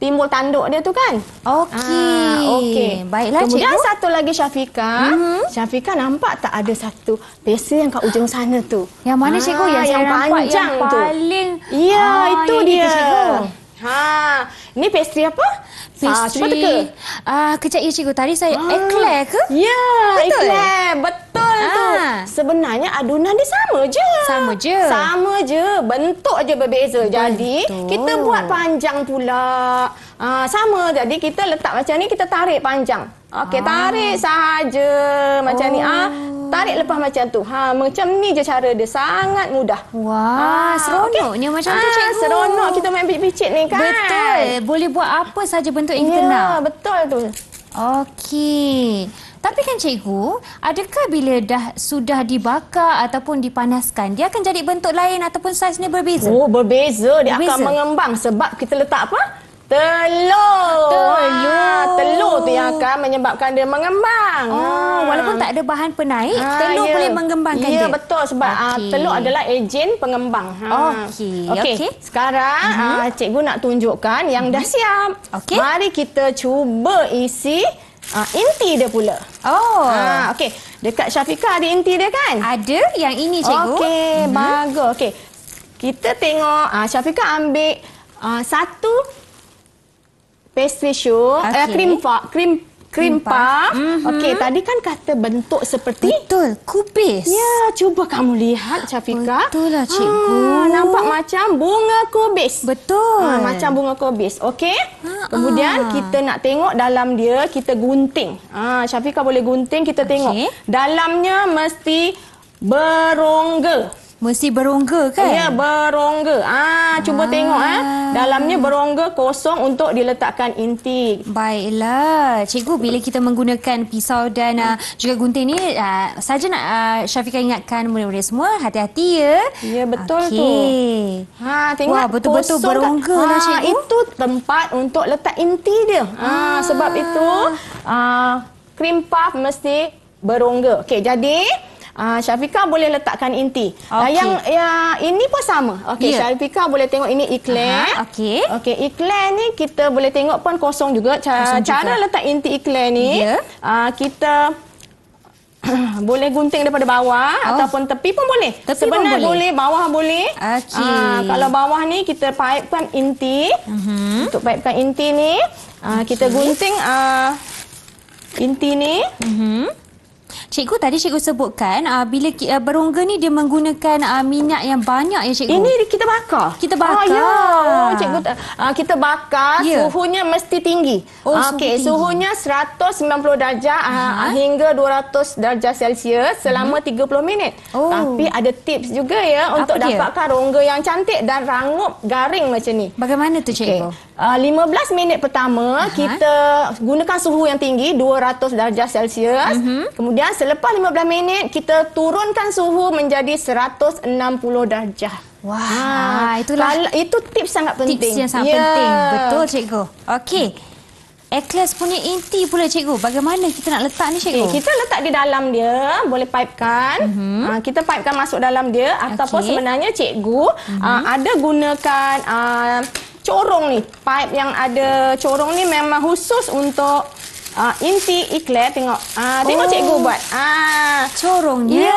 [SPEAKER 3] timbul tanduk dia tu kan? Okey.
[SPEAKER 2] Baiklah
[SPEAKER 3] kemudian
[SPEAKER 2] cikgu.
[SPEAKER 3] Satu lagi Syafiqah. Syafiqah nampak tak ada satu pastry yang kat ujung sana tu?
[SPEAKER 2] Yang mana cikgu? Yang saya nampak
[SPEAKER 3] panjang
[SPEAKER 2] yang
[SPEAKER 3] tu.
[SPEAKER 2] Paling.
[SPEAKER 3] Ya, itu dia.
[SPEAKER 2] Cikgu.
[SPEAKER 3] Ini pastry apa? Cuba teka.
[SPEAKER 2] Kejap ya cikgu. Tadi saya eclair ke?
[SPEAKER 3] Ya, eclair. Betul tu. Sebenarnya adunan dia sama je. Sama je. Bentuk je berbeza. Jadi, kita buat panjang pula. Sama. Jadi, kita letak macam ni, kita tarik panjang. Okey, tarik sahaja. Macam ni. Tarik lepas macam tu. Macam ni je cara dia. Sangat mudah.
[SPEAKER 2] Wah, seronoknya macam tu cikgu.
[SPEAKER 3] Seronok kita main picit-picit ni kan.
[SPEAKER 2] Betul. Boleh buat apa saja bentuk yang kita nak.
[SPEAKER 3] Ya, betul tu.
[SPEAKER 2] Okey. Tapi kan cikgu, adakah bila sudah dibakar ataupun dipanaskan, dia akan jadi bentuk lain ataupun saiznya berbeza?
[SPEAKER 3] Berbeza. Dia akan mengembang sebab kita letak apa? Telur tu yang akan menyebabkan dia mengembang.
[SPEAKER 2] Walaupun tak ada bahan penaik, telur boleh mengembangkan dia.
[SPEAKER 3] Ya, betul. Sebab telur adalah ejen pengembang. Okey. Sekarang cikgu nak tunjukkan yang dah siap. Mari kita cuba isi inti dia pula. Okey. Dekat Syafiqah ada inti dia kan?
[SPEAKER 2] Ada yang ini cikgu.
[SPEAKER 3] Okey, bagus. Okey. Kita tengok Syafiqah ambil satu pastry show, cream puff. Okey, tadi kan kata bentuk seperti
[SPEAKER 2] kubis.
[SPEAKER 3] Ya, cuba kamu lihat Syafiqah.
[SPEAKER 2] Betul lah cikgu.
[SPEAKER 3] Nampak macam bunga kubis.
[SPEAKER 2] Betul.
[SPEAKER 3] Macam bunga kubis. Okey. Kemudian kita nak tengok dalam dia, kita gunting. Syafiqah boleh gunting, kita tengok. Dalamnya mesti berongga.
[SPEAKER 2] Mesti berongga kan?
[SPEAKER 3] Ya, berongga. Cuba tengok dalamnya berongga kosong untuk diletakkan inti.
[SPEAKER 2] Baiklah. Cikgu, bila kita menggunakan pisau dan juga gunting ni, saja nak Syafiqah ingatkan murid-murid semua, hati-hati ya.
[SPEAKER 3] Ya, betul tu. Tengok.
[SPEAKER 2] Wah, betul-betul berongga lah cikgu.
[SPEAKER 3] Itu tempat untuk letak inti dia. Sebab itu cream puff mesti berongga. Okey, jadi Syafiqah boleh letakkan inti.
[SPEAKER 2] Okey.
[SPEAKER 3] Yang ini pun sama. Okey, Syafiqah boleh tengok ini iklan.
[SPEAKER 2] Okey.
[SPEAKER 3] Okey, iklan ni kita boleh tengok pun kosong juga. Cara letak inti iklan ni, kita boleh gunting daripada bawah ataupun tepi pun boleh. Sebenarnya boleh, bawah boleh. Kalau bawah ni kita paipkan inti. Untuk paipkan inti ni, kita gunting inti ni.
[SPEAKER 2] Cikgu tadi cikgu sebutkan bila berongga ni dia menggunakan minyak yang banyak ya cikgu.
[SPEAKER 3] Ini kita bakar.
[SPEAKER 2] Kita bakar.
[SPEAKER 3] Cikgu kita bakar, suhunya mesti tinggi. Okey, suhunya 190 darjah hingga 200 darjah Celsius selama 30 minit. Tapi ada tips juga ya untuk dapatkan rongga yang cantik dan rangup garing macam ni.
[SPEAKER 2] Bagaimana tu cikgu?
[SPEAKER 3] 15 minit pertama kita gunakan suhu yang tinggi 200 darjah Celsius. Kemudian selepas 15 minit kita turunkan suhu menjadi 160 darjah.
[SPEAKER 2] Wah,
[SPEAKER 3] itu tips sangat penting.
[SPEAKER 2] Tips yang sangat penting. Betul cikgu. Okey. Ikhlas punya inti pula cikgu. Bagaimana kita nak letak ni cikgu?
[SPEAKER 3] Kita letak di dalam dia, boleh paipkan. Kita paipkan masuk dalam dia ataupun sebenarnya cikgu ada gunakan corong ni. Pipe yang ada corong ni memang khusus untuk inti iklan. Tengok. Tengok cikgu buat.
[SPEAKER 2] Corongnya.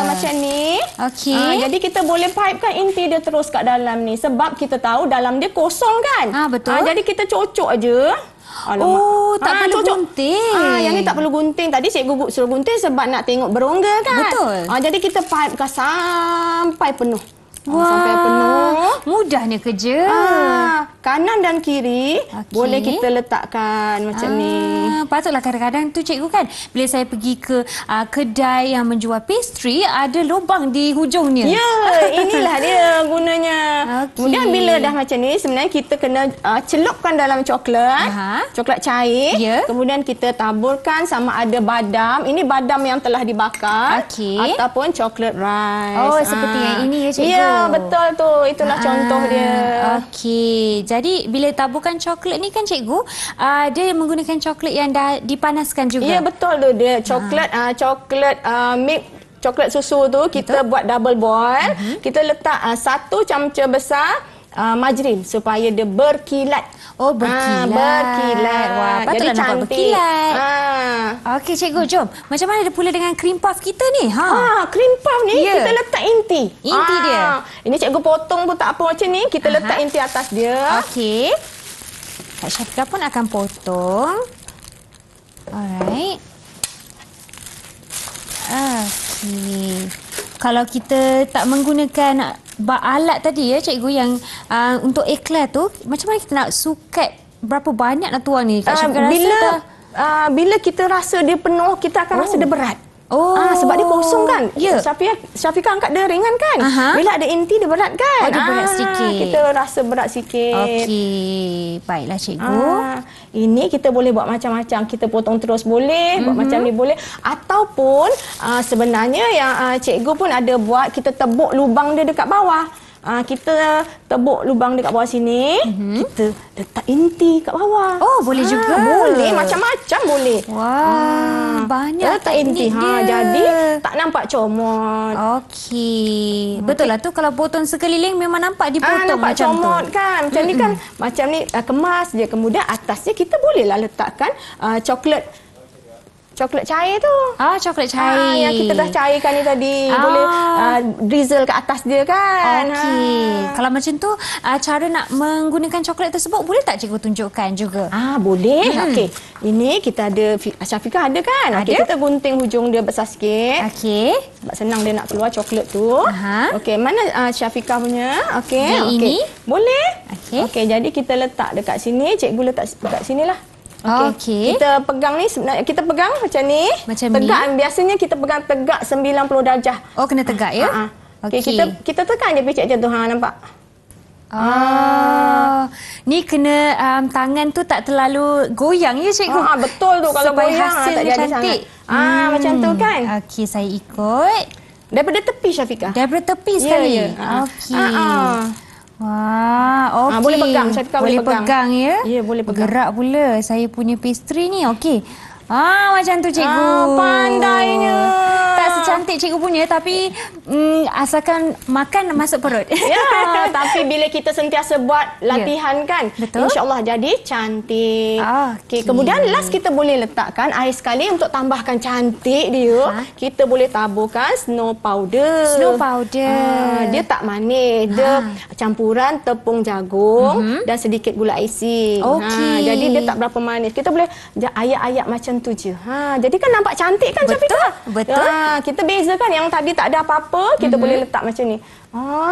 [SPEAKER 3] Macam ni.
[SPEAKER 2] Okey.
[SPEAKER 3] Jadi kita boleh pipekan inti dia terus kat dalam ni. Sebab kita tahu dalam dia kosong kan.
[SPEAKER 2] Betul.
[SPEAKER 3] Jadi kita cocok aje.
[SPEAKER 2] Alamak. Tak perlu gunting.
[SPEAKER 3] Yang ni tak perlu gunting. Tadi cikgu suruh gunting sebab nak tengok berongga kan.
[SPEAKER 2] Betul.
[SPEAKER 3] Jadi kita pipekan sampai penuh.
[SPEAKER 2] Sampai penuh. Mudahnya kerja.
[SPEAKER 3] Kanan dan kiri boleh kita letakkan macam ni.
[SPEAKER 2] Patutlah kadang-kadang tu cikgu kan, bila saya pergi ke kedai yang menjual pastry, ada lubang di hujungnya.
[SPEAKER 3] Ya, inilah dia gunanya. Kemudian bila dah macam ni, sebenarnya kita kena celupkan dalam coklat. Coklat cair. Kemudian kita taburkan sama ada badam. Ini badam yang telah dibakar. Ataupun coklat rice.
[SPEAKER 2] Seperti yang ini ya cikgu.
[SPEAKER 3] Ya, betul tu. Itulah contoh dia.
[SPEAKER 2] Okey. Jadi bila taburkan coklat ni kan cikgu, dia menggunakan coklat yang dah dipanaskan juga.
[SPEAKER 3] Ya, betul tu. Dia coklat milk, coklat susu tu kita buat double boil. Kita letak 1 camca besar margarin supaya dia berkilat. Berkilat.
[SPEAKER 2] Wah, patutlah nampak berkilat. Okey cikgu, jom. Macam mana pula dengan cream puff kita ni?
[SPEAKER 3] Cream puff ni kita letak inti.
[SPEAKER 2] Inti dia.
[SPEAKER 3] Ini cikgu potong pun tak apa macam ni. Kita letak inti atas dia.
[SPEAKER 2] Okey. Kak Syafiqah pun akan potong. Alright. Okey. Kalau kita tak menggunakan alat tadi ya cikgu yang untuk iklan tu, macam mana kita nak sukat berapa banyak nak tuang ni? Kak Syafiqah
[SPEAKER 3] bila kita rasa dia penuh, kita akan rasa dia berat. Sebab dia kosong kan. Syafiqah angkat dia ringan kan. Bila ada inti dia berat kan.
[SPEAKER 2] Dia berat sikit.
[SPEAKER 3] Kita rasa berat sikit.
[SPEAKER 2] Okey. Baiklah cikgu.
[SPEAKER 3] Ini kita boleh buat macam-macam. Kita potong terus boleh. Buat macam ni boleh. Ataupun sebenarnya yang cikgu pun ada buat, kita tebuk lubang dia dekat bawah. Kita tebuk lubang dekat bawah sini. Kita letak inti kat bawah.
[SPEAKER 2] Boleh juga.
[SPEAKER 3] Boleh. Macam-macam boleh.
[SPEAKER 2] Wah. Banyak
[SPEAKER 3] letak inti. Jadi tak nampak comot.
[SPEAKER 2] Okey. Betul lah tu. Kalau potong sekeliling memang nampak dipotong
[SPEAKER 3] nampak
[SPEAKER 2] macam
[SPEAKER 3] comot
[SPEAKER 2] tu.
[SPEAKER 3] Kan. Macam ni kan. Macam ni kemas je. Kemudian atasnya kita bolehlah letakkan coklat cair tu.
[SPEAKER 2] Coklat cair.
[SPEAKER 3] Yang kita dah cairkan ni tadi. Boleh drizzle kat atas dia kan.
[SPEAKER 2] Okey. Kalau macam tu, cara nak menggunakan coklat tersebut, boleh tak cikgu tunjukkan juga?
[SPEAKER 3] Boleh. Okey. Ini kita ada, Syafiqah ada kan? Okey, kita gunting hujung dia besar sikit.
[SPEAKER 2] Okey.
[SPEAKER 3] Sebab senang dia nak keluar coklat tu. Okey, mana Syafiqah punya? Okey.
[SPEAKER 2] Ini?
[SPEAKER 3] Boleh.
[SPEAKER 2] Okey,
[SPEAKER 3] jadi kita letak dekat sini. Cikgu letak dekat sinilah.
[SPEAKER 2] Okey.
[SPEAKER 3] Kita pegang ni, sebenarnya kita pegang macam ni. Tegak. Biasanya kita pegang tegak 90 darjah.
[SPEAKER 2] Kena tegak ya?
[SPEAKER 3] Okey, kita tekan je picit je tu. Nampak?
[SPEAKER 2] Ni kena tangan tu tak terlalu goyang ya cikgu?
[SPEAKER 3] Betul tu. Kalau
[SPEAKER 2] supaya
[SPEAKER 3] goyang
[SPEAKER 2] hasil
[SPEAKER 3] tak
[SPEAKER 2] dia
[SPEAKER 3] jadi
[SPEAKER 2] cantik.
[SPEAKER 3] Macam tu kan?
[SPEAKER 2] Okey, saya ikut.
[SPEAKER 3] Daripada tepi Syafiqah.
[SPEAKER 2] Daripada tepi sekali? Okey. Wah, okey.
[SPEAKER 3] Boleh pegang, Syafiqah boleh
[SPEAKER 2] pegang ya?
[SPEAKER 3] Ya, boleh pegang.
[SPEAKER 2] Bergerak pula saya punya pastry ni. Okey. Macam tu cikgu.
[SPEAKER 3] Pandainya.
[SPEAKER 2] Tak secantik cikgu punya tapi asalkan makan masuk perut.
[SPEAKER 3] Ya, tapi bila kita sentiasa buat latihan kan,
[SPEAKER 2] Betul.
[SPEAKER 3] insya-Allah jadi cantik.
[SPEAKER 2] Okey.
[SPEAKER 3] Kemudian last kita boleh letakkan air sekali untuk tambahkan cantik dia. Kita boleh taburkan snow powder.
[SPEAKER 2] Snow powder.
[SPEAKER 3] Dia tak manis. Dia campuran tepung jagung dan sedikit gula icing.
[SPEAKER 2] Okey.
[SPEAKER 3] Jadi dia tak berapa manis. Kita boleh ayak-ayak macam tu je. Jadi kan nampak cantik kan, Syafiqah?
[SPEAKER 2] Betul.
[SPEAKER 3] Kita bezakan yang tadi tak ada apa-apa, kita boleh letak macam ni.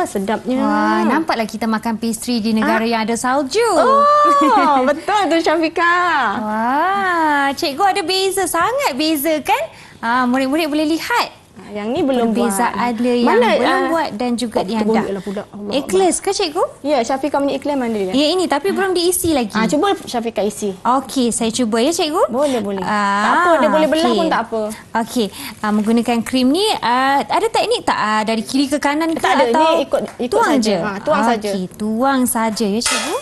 [SPEAKER 3] Sedapnya.
[SPEAKER 2] Wah, nampaklah kita makan pastry di negara yang ada salju.
[SPEAKER 3] Betul tu Syafiqah.
[SPEAKER 2] Wah, cikgu ada beza, sangat beza kan? Murid-murid boleh lihat
[SPEAKER 3] Yang ni belum
[SPEAKER 2] perbezaan
[SPEAKER 3] buat.
[SPEAKER 2] dia yang
[SPEAKER 3] Mana,
[SPEAKER 2] belum buat dan juga yang dah. Ikhlas ke cikgu?
[SPEAKER 3] Ya, Syafiqah punya iklan mana dia?
[SPEAKER 2] Ya, ini tapi belum diisi lagi.
[SPEAKER 3] Cuba Syafiqah isi.
[SPEAKER 2] Okey, saya cuba ya cikgu.
[SPEAKER 3] Boleh. Tak apa, dia boleh belah pun tak apa.
[SPEAKER 2] Okey, menggunakan krim ni ada teknik tak dari kiri ke kanan ke
[SPEAKER 3] Tak ada,
[SPEAKER 2] atau
[SPEAKER 3] ni ikut
[SPEAKER 2] tuang
[SPEAKER 3] saja.
[SPEAKER 2] je?
[SPEAKER 3] Tuang saja.
[SPEAKER 2] Okey, tuang saja ya cikgu.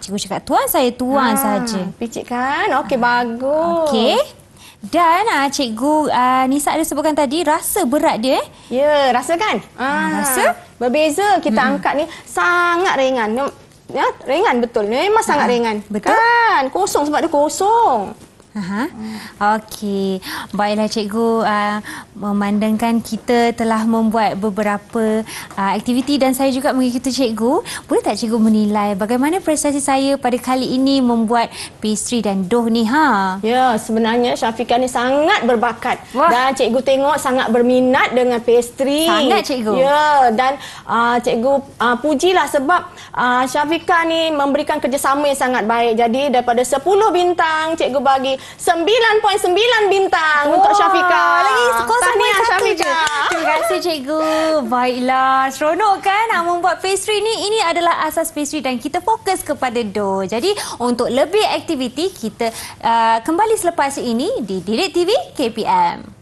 [SPEAKER 2] Cikgu cakap tuang, saya tuang saja.
[SPEAKER 3] Picit kan? Okey, bagus.
[SPEAKER 2] Okey. Dan cikgu Nisa ada sebutkan tadi rasa berat dia
[SPEAKER 3] Ya, rasa kan?
[SPEAKER 2] Rasa?
[SPEAKER 3] Berbeza. Kita angkat ni sangat ringan. Ya, ringan betul. Memang sangat ringan.
[SPEAKER 2] betul.
[SPEAKER 3] Kan? Kosong sebab dia kosong.
[SPEAKER 2] Okey. Baiklah cikgu, memandangkan kita telah membuat beberapa aktiviti dan saya juga mengikuti cikgu, boleh tak cikgu menilai bagaimana prestasi saya pada kali ini membuat pastry dan dough ni?
[SPEAKER 3] Ya, sebenarnya Syafiqah ni sangat berbakat.
[SPEAKER 2] Wah.
[SPEAKER 3] Dan cikgu tengok sangat berminat dengan pastry.
[SPEAKER 2] Sangat, cikgu.
[SPEAKER 3] Ya, dan cikgu pujilah sebab Syafiqah ni memberikan kerjasama yang sangat baik. Jadi daripada 10 bintang, cikgu bagi 9.9 bintang untuk Syafiqah.
[SPEAKER 2] Lagi
[SPEAKER 3] Tahniah
[SPEAKER 2] 0.1 je.
[SPEAKER 3] Syafiqah.
[SPEAKER 2] Terima kasih cikgu. Baiklah, seronok kan membuat pastry ni. Ini adalah asas pastry dan kita fokus kepada dough. Jadi untuk lebih aktiviti kita kembali selepas ini di Didik TV KPM.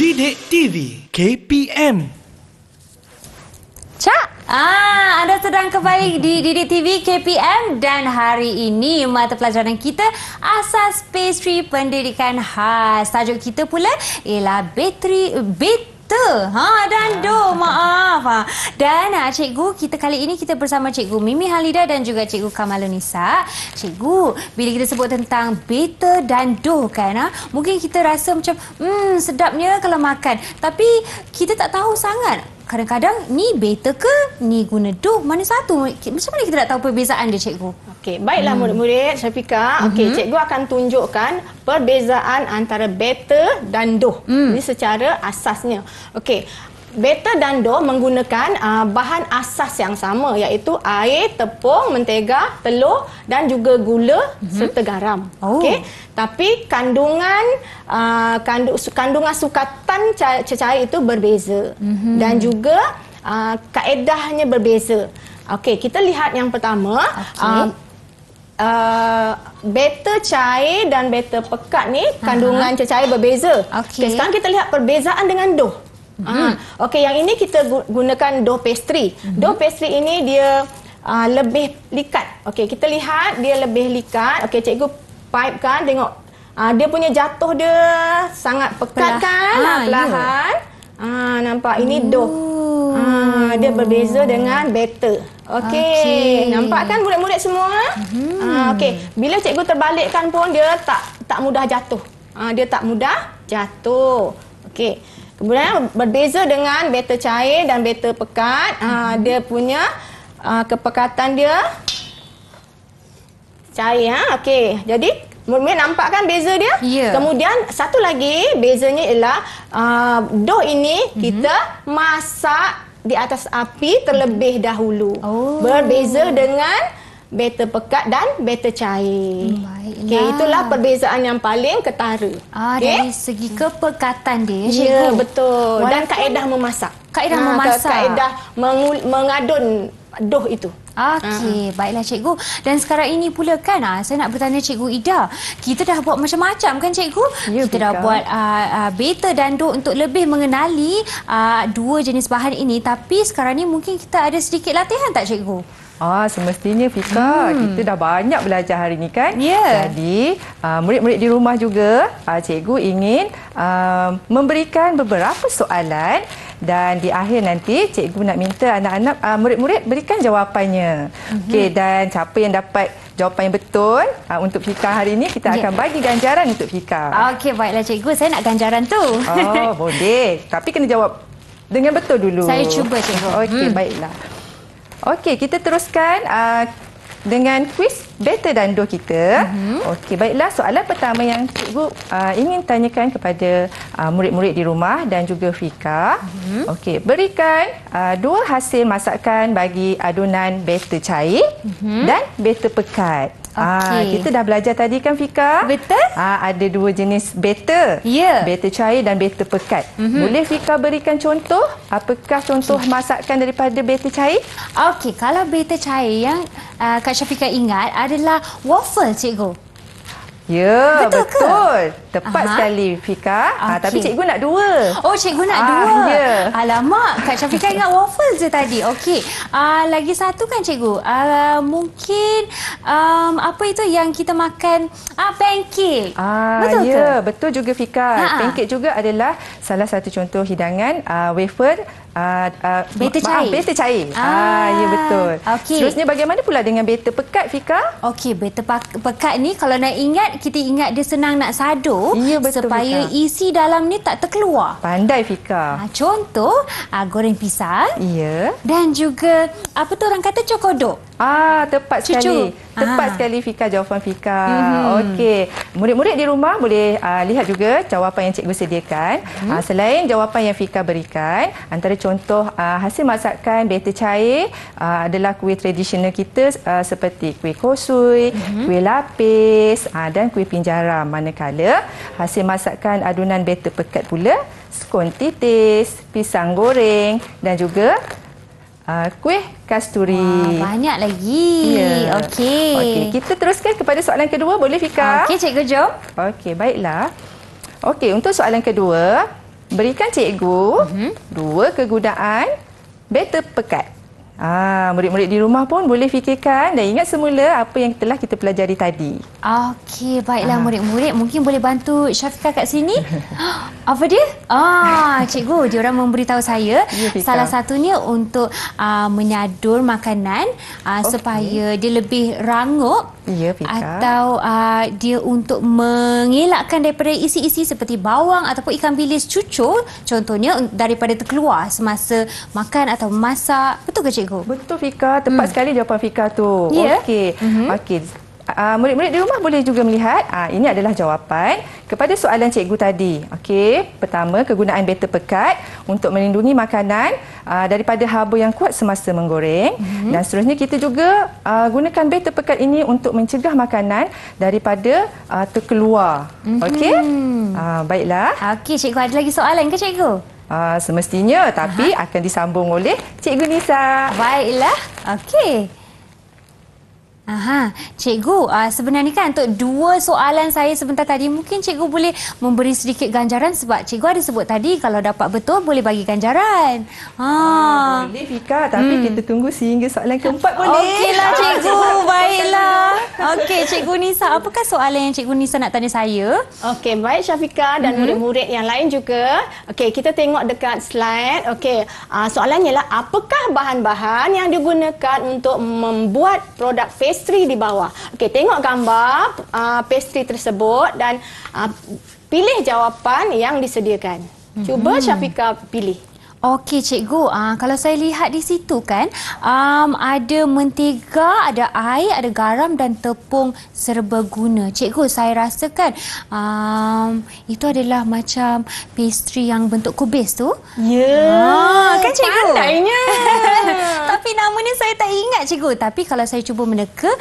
[SPEAKER 1] Didik TV KPM.
[SPEAKER 2] Cak, anda sedang kembali di Didik TV KPM dan hari ini mata pelajaran kita asas pastry pendidikan khas. Tajuk kita pula ialah dan dough, maaf. Dan cikgu, kita kali ini kita bersama cikgu Mimi Halida dan juga cikgu Kamalun Nisa. Cikgu, bila kita sebut tentang batter dan dough kan, mungkin kita rasa macam sedapnya kalau makan. Tapi kita tak tahu sangat. Kadang-kadang ni batter ke, ni guna dough, mana satu? Macam mana kita nak tahu perbezaan dia, cikgu?
[SPEAKER 3] Okey, baiklah murid-murid Syafiqah. Okey, cikgu akan tunjukkan perbezaan antara batter dan dough. Ini secara asasnya. Okey, batter dan dough menggunakan bahan asas yang sama iaitu air, tepung, mentega, telur dan juga gula serta garam. Okey, tapi kandungan sukatan cecair itu berbeza dan juga kaedahnya berbeza. Okey, kita lihat yang pertama. Batter cair dan batter pekat ni kandungan cecair berbeza. Okey, sekarang kita lihat perbezaan dengan dough. Okey, yang ini kita gunakan dough pastry. Dough pastry ini dia lebih likat. Okey, kita lihat dia lebih likat. Okey, cikgu pipe kan, tengok. Dia punya jatuh dia sangat pekat kan, perlahan. Nampak ini dough. Dia berbeza dengan batter. Okey, nampak kan murid-murid semua? Okey, bila cikgu terbalikkan pun dia tak mudah jatuh. Dia tak mudah jatuh. Okey. Kemudian berbeza dengan batter cair dan batter pekat. Dia punya kepekatan dia cair. Okey. Jadi murid-murid nampak kan beza dia?
[SPEAKER 2] Ya.
[SPEAKER 3] Kemudian satu lagi bezanya ialah dough ini kita masak di atas api terlebih dahulu. Berbeza dengan batter pekat dan batter cair.
[SPEAKER 2] Baiklah.
[SPEAKER 3] Okey, itulah perbezaan yang paling ketara.
[SPEAKER 2] Dari segi kepekatan dia, cikgu.
[SPEAKER 3] Ya, betul. Dan
[SPEAKER 2] Walaupun
[SPEAKER 3] kaedah memasak.
[SPEAKER 2] Kaedah memasak.
[SPEAKER 3] Kaedah mengadun doh itu.
[SPEAKER 2] Okey, baiklah cikgu. Dan sekarang ini pula kan, saya nak bertanya Cikgu Ida. Kita dah buat macam-macam kan cikgu?
[SPEAKER 4] Ya,
[SPEAKER 2] kita dah
[SPEAKER 4] Fika.
[SPEAKER 2] buat beta dan doh untuk lebih mengenali dua jenis bahan ini. Tapi sekarang ni mungkin kita ada sedikit latihan tak cikgu?
[SPEAKER 4] Semestinya Fika, kita dah banyak belajar hari ni kan?
[SPEAKER 2] Ya.
[SPEAKER 4] Jadi, murid-murid di rumah juga, cikgu ingin memberikan beberapa soalan dan di akhir nanti cikgu nak minta anak-anak murid-murid berikan jawapannya. Okey, dan siapa yang dapat jawapan yang betul untuk Fika hari ini, kita akan bagi ganjaran untuk Fika.
[SPEAKER 2] Okey, baiklah cikgu. Saya nak ganjaran tu.
[SPEAKER 4] Boleh. Tapi kena jawab dengan betul dulu.
[SPEAKER 2] Saya cuba cikgu.
[SPEAKER 4] Okey, baiklah. Okey, kita teruskan dengan kuis beta dan doh kita. Okey, baiklah. Soalan pertama yang cikgu ingin tanyakan kepada murid-murid di rumah dan juga Fika. Okey, berikan dua hasil masakan bagi adunan beta cair dan beta pekat. Kita dah belajar tadi kan Fika?
[SPEAKER 2] Betul.
[SPEAKER 4] Ada dua jenis beta.
[SPEAKER 2] Ya.
[SPEAKER 4] Beta cair dan beta pekat. Boleh Fika berikan contoh? Apakah contoh masakan daripada beta cair?
[SPEAKER 2] Okey, kalau beta cair yang Kak Syafika ingat adalah waffle cikgu.
[SPEAKER 4] Ya,
[SPEAKER 2] Betul ke?
[SPEAKER 4] betul. Tepat sekali Fika. Tapi cikgu nak dua.
[SPEAKER 2] Oh, cikgu nak dua.
[SPEAKER 4] Ya.
[SPEAKER 2] Alamak, Kak Syafika ingat waffle je tadi. Okey. Lagi satu kan cikgu? Mungkin apa itu yang kita makan? Pancake. Betul ke?
[SPEAKER 4] Ya, betul juga Fika. Pancake juga adalah salah satu contoh hidangan wafer
[SPEAKER 2] beta cair.
[SPEAKER 4] Beta cair. Ya, betul.
[SPEAKER 2] Okey.
[SPEAKER 4] Seterusnya bagaimana pula dengan beta pekat Fika?
[SPEAKER 2] Okey, beta pekat ni kalau nak ingat, kita ingat dia senang nak sado.
[SPEAKER 4] Ya, betul,
[SPEAKER 2] supaya
[SPEAKER 4] Fika.
[SPEAKER 2] isi dalam ni tak terkeluar.
[SPEAKER 4] Pandai Fika.
[SPEAKER 2] Contoh, goreng pisang.
[SPEAKER 4] Ya.
[SPEAKER 2] Dan juga, apa tu orang kata cokodok.
[SPEAKER 4] Tepat
[SPEAKER 2] Cucu.
[SPEAKER 4] sekali. Tepat sekali Fika, jawapan Fika. Okey. Murid-murid di rumah boleh lihat juga jawapan yang cikgu sediakan. Selain jawapan yang Fika berikan, antara contoh hasil masakan beta cair adalah kuih tradisional kita seperti kuih kosui, kuih lapis dan kuih pinjaram. Manakala hasil masakan adunan beta pekat pula skon titis, pisang goreng dan juga kuih kasturi.
[SPEAKER 2] Banyak lagi.
[SPEAKER 4] Ya.
[SPEAKER 2] Okey.
[SPEAKER 4] Kita teruskan kepada soalan kedua. Boleh Fika?
[SPEAKER 2] Okey, cikgu jom.
[SPEAKER 4] Okey, baiklah. Okey, untuk soalan kedua, berikan cikgu dua kegunaan beta pekat. Murid-murid di rumah pun boleh fikirkan dan ingat semula apa yang telah kita pelajari tadi.
[SPEAKER 2] Okey, baiklah murid-murid. Mungkin boleh bantu Syafika kat sini. Apa dia? Cikgu, dia orang memberitahu saya.
[SPEAKER 4] Fika.
[SPEAKER 2] Salah satunya untuk menyadur makanan supaya dia lebih rangup.
[SPEAKER 4] Ya, Fika.
[SPEAKER 2] Atau dia untuk mengelakkan daripada isi-isi seperti bawang ataupun ikan bilis cucur. Contohnya daripada terkeluar semasa makan atau masak. Betul ke cikgu?
[SPEAKER 4] Betul Fika, tepat sekali jawapan Fika tu.
[SPEAKER 2] Ya.
[SPEAKER 4] Okey. Okey. Murid-murid di rumah boleh juga melihat ini adalah jawapan kepada soalan cikgu tadi. Okey, pertama kegunaan beta pekat untuk melindungi makanan daripada haba yang kuat semasa menggoreng dan seterusnya kita juga gunakan beta pekat ini untuk mencegah makanan daripada terkeluar. Okey? Baiklah.
[SPEAKER 2] Okey, cikgu ada lagi soalan ke cikgu?
[SPEAKER 4] Semestinya tapi akan disambung oleh Cikgu Nisa.
[SPEAKER 2] Baiklah. Okey. Cikgu, sebenarnya kan untuk dua soalan saya sebentar tadi, mungkin cikgu boleh memberi sedikit ganjaran sebab cikgu ada sebut tadi kalau dapat betul boleh bagi ganjaran.
[SPEAKER 4] Boleh Fika, tapi kita tunggu sehingga soalan keempat boleh?
[SPEAKER 2] Okeylah cikgu, baiklah. Okey, Cikgu Nisa, apakah soalan yang Cikgu Nisa nak tanya saya?
[SPEAKER 3] Okey, baik Syafika dan murid-murid yang lain juga. Okey, kita tengok dekat slide. Okey, soalannya ialah apakah bahan-bahan yang digunakan untuk membuat produk pastry di bawah? Okey, tengok gambar pastry tersebut dan pilih jawapan yang disediakan. Cuba Syafika pilih.
[SPEAKER 2] Okey cikgu, kalau saya lihat di situ kan, ada mentega, ada air, ada garam dan tepung serbaguna. Cikgu, saya rasakan itu adalah macam pastry yang bentuk kubis tu.
[SPEAKER 3] Ya,
[SPEAKER 2] kan cikgu?
[SPEAKER 3] Pandainya.
[SPEAKER 2] Tapi namanya Sebenarnya saya tak ingat cikgu. Tapi kalau saya cuba meneka,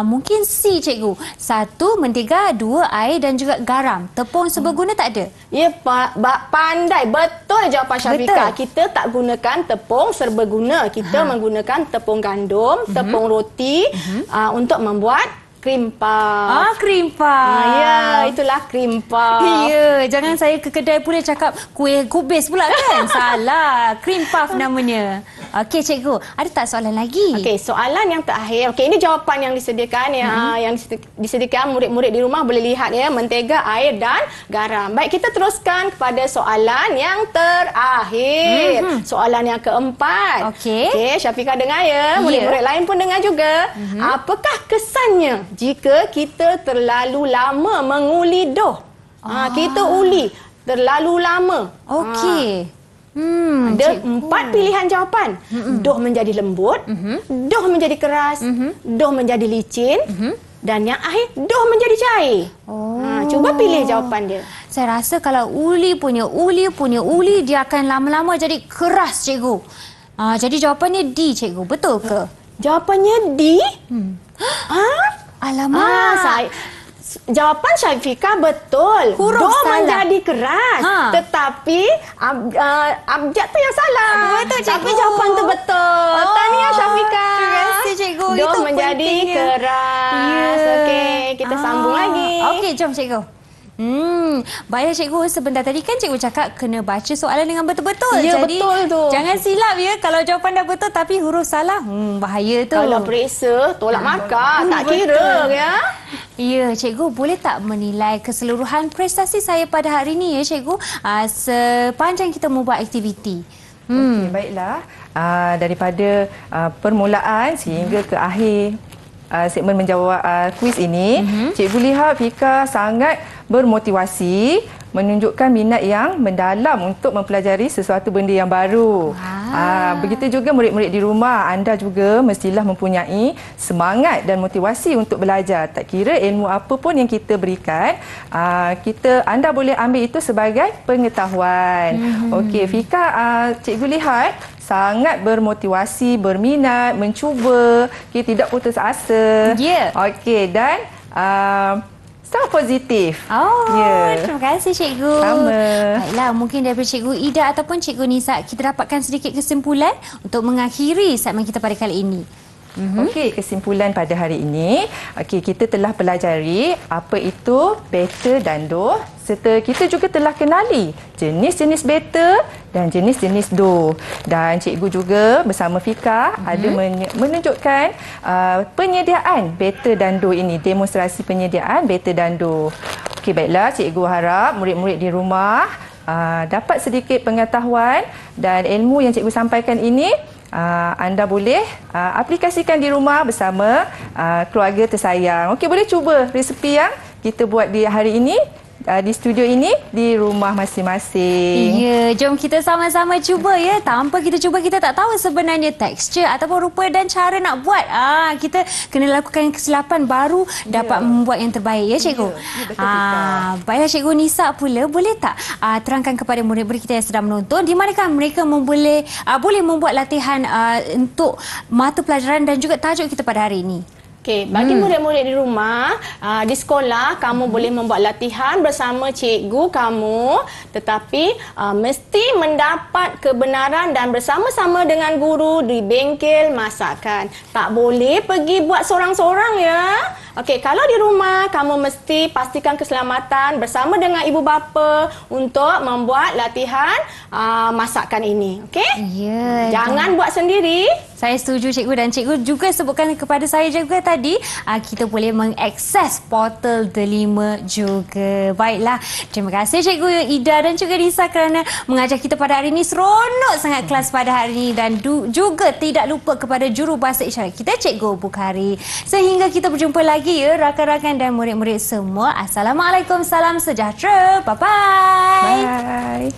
[SPEAKER 2] mungkin C cikgu. 1 mentega, 2 air dan juga garam. Tepung seberguna tak ada?
[SPEAKER 3] Ya, pandai. Betul jawapan Syafiqah.
[SPEAKER 2] Betul.
[SPEAKER 3] Kita tak gunakan tepung serbaguna. Kita menggunakan tepung gandum, tepung roti untuk membuat krim puff.
[SPEAKER 2] Krim puff.
[SPEAKER 3] Ya, itulah krim puff.
[SPEAKER 2] Ya, jangan saya ke kedai pula cakap kuih kubis pula kan? Salah. Krim puff namanya. Okey cikgu, ada tak soalan lagi?
[SPEAKER 3] Okey, soalan yang terakhir. Okey, ini jawapan yang disediakan yang disediakan murid-murid di rumah boleh lihat ya, mentega, air dan garam. Baik, kita teruskan kepada soalan yang terakhir. Soalan yang keempat. Okey, Syafiqah dengar ya, murid-murid lain pun dengar juga. Apakah kesannya jika kita terlalu lama menguli doh? Kita uli terlalu lama.
[SPEAKER 2] Okey.
[SPEAKER 3] Ada 4 pilihan jawapan. Doh menjadi lembut, doh menjadi keras, doh menjadi licin, dan yang akhir doh menjadi cair. Cuba pilih jawapan dia.
[SPEAKER 2] Saya rasa kalau uli punya uli, dia akan lama-lama jadi keras cikgu. Jadi jawapannya D cikgu, betul ke?
[SPEAKER 3] Jawapannya D?
[SPEAKER 2] Alamak.
[SPEAKER 3] Jawapan Syafiqah betul.
[SPEAKER 2] Huruf
[SPEAKER 3] doh
[SPEAKER 2] salah.
[SPEAKER 3] menjadi keras. Tetapi abjad tu yang salah.
[SPEAKER 2] Betul, cikgu.
[SPEAKER 3] Tapi jawapan tu betul. Tahniah Syafiqah.
[SPEAKER 2] Terima kasih cikgu.
[SPEAKER 3] Doh
[SPEAKER 2] Itu
[SPEAKER 3] menjadi
[SPEAKER 2] pentingnya.
[SPEAKER 3] keras. Okey, kita sambung lagi.
[SPEAKER 2] Okey, jom cikgu. Baiklah cikgu, sebentar tadi kan cikgu cakap kena baca soalan dengan betul-betul.
[SPEAKER 3] Ya,
[SPEAKER 2] Jadi,
[SPEAKER 3] betul tu.
[SPEAKER 2] jangan silap ya. Kalau jawapan dah betul tapi huruf salah, bahaya tu.
[SPEAKER 3] Kalau periksa, tolak markah. Tak
[SPEAKER 2] betul.
[SPEAKER 3] kira ya.
[SPEAKER 2] Ya, cikgu, boleh tak menilai keseluruhan prestasi saya pada hari ini ya cikgu, sepanjang kita membuat aktiviti?
[SPEAKER 4] Okey, baiklah. Daripada permulaan sehingga ke akhir segmen menjawab kuis ini, cikgu lihat Fika sangat bermotivasi, menunjukkan minat yang mendalam untuk mempelajari sesuatu benda yang baru. Begitu juga murid-murid di rumah, anda juga mestilah mempunyai semangat dan motivasi untuk belajar. Tak kira ilmu apa pun yang kita berikan, anda boleh ambil itu sebagai pengetahuan. Okey, Fika, cikgu lihat sangat bermotivasi, berminat, mencuba, tidak putus asa.
[SPEAKER 2] Ya.
[SPEAKER 4] Okey, dan sangat positif.
[SPEAKER 2] Terima kasih cikgu.
[SPEAKER 4] Sama.
[SPEAKER 2] Baiklah, mungkin daripada cikgu Ida ataupun cikgu Nisa, kita dapatkan sedikit kesimpulan untuk mengakhiri segmen kita pada kali ini.
[SPEAKER 4] Okey, kesimpulan pada hari ini, kita telah pelajari apa itu beta dan doh, serta kita juga telah kenali jenis-jenis beta dan jenis-jenis doh. Dan cikgu juga bersama Fika ada menunjukkan penyediaan beta dan doh ini, demonstrasi penyediaan beta dan doh. Okey, baiklah, cikgu harap murid-murid di rumah dapat sedikit pengetahuan dan ilmu yang cikgu sampaikan ini anda boleh aplikasikan di rumah bersama keluarga tersayang. Okey, boleh cuba resepi yang kita buat di hari ini di studio ini di rumah masing-masing.
[SPEAKER 2] Ya, jom kita sama-sama cuba ya. Tanpa kita cuba, kita tak tahu sebenarnya tekstur ataupun rupa dan cara nak buat. Kita kena lakukan kesilapan baru dapat membuat yang terbaik ya cikgu. Baiklah cikgu Nisa pula, boleh tak terangkan kepada murid-murid kita yang sedang menonton di manakah mereka boleh membuat latihan untuk mata pelajaran dan juga tajuk kita pada hari ini?
[SPEAKER 3] Okey, bagi murid-murid di rumah, di sekolah kamu boleh membuat latihan bersama cikgu kamu, tetapi mesti mendapat kebenaran dan bersama-sama dengan guru di bengkel masakan. Tak boleh pergi buat sorang-sorang ya. Okey, kalau di rumah kamu mesti pastikan keselamatan bersama dengan ibu bapa untuk membuat latihan masakan ini. Okey?
[SPEAKER 2] Ya.
[SPEAKER 3] Jangan buat sendiri.
[SPEAKER 2] Saya setuju cikgu, dan cikgu juga sebutkan kepada saya juga tadi kita boleh mengakses portal Delima juga. Baiklah, terima kasih cikgu Ida dan juga Nisa kerana mengajar kita pada hari ini. Seronok sangat kelas pada hari ini, dan juga tidak lupa kepada jurubahasa isyarat kita Cikgu Bukhari. Sehingga kita berjumpa lagi ya rakan-rakan dan murid-murid semua. Assalamualaikum, salam sejahtera. Bye-bye.
[SPEAKER 4] Bye.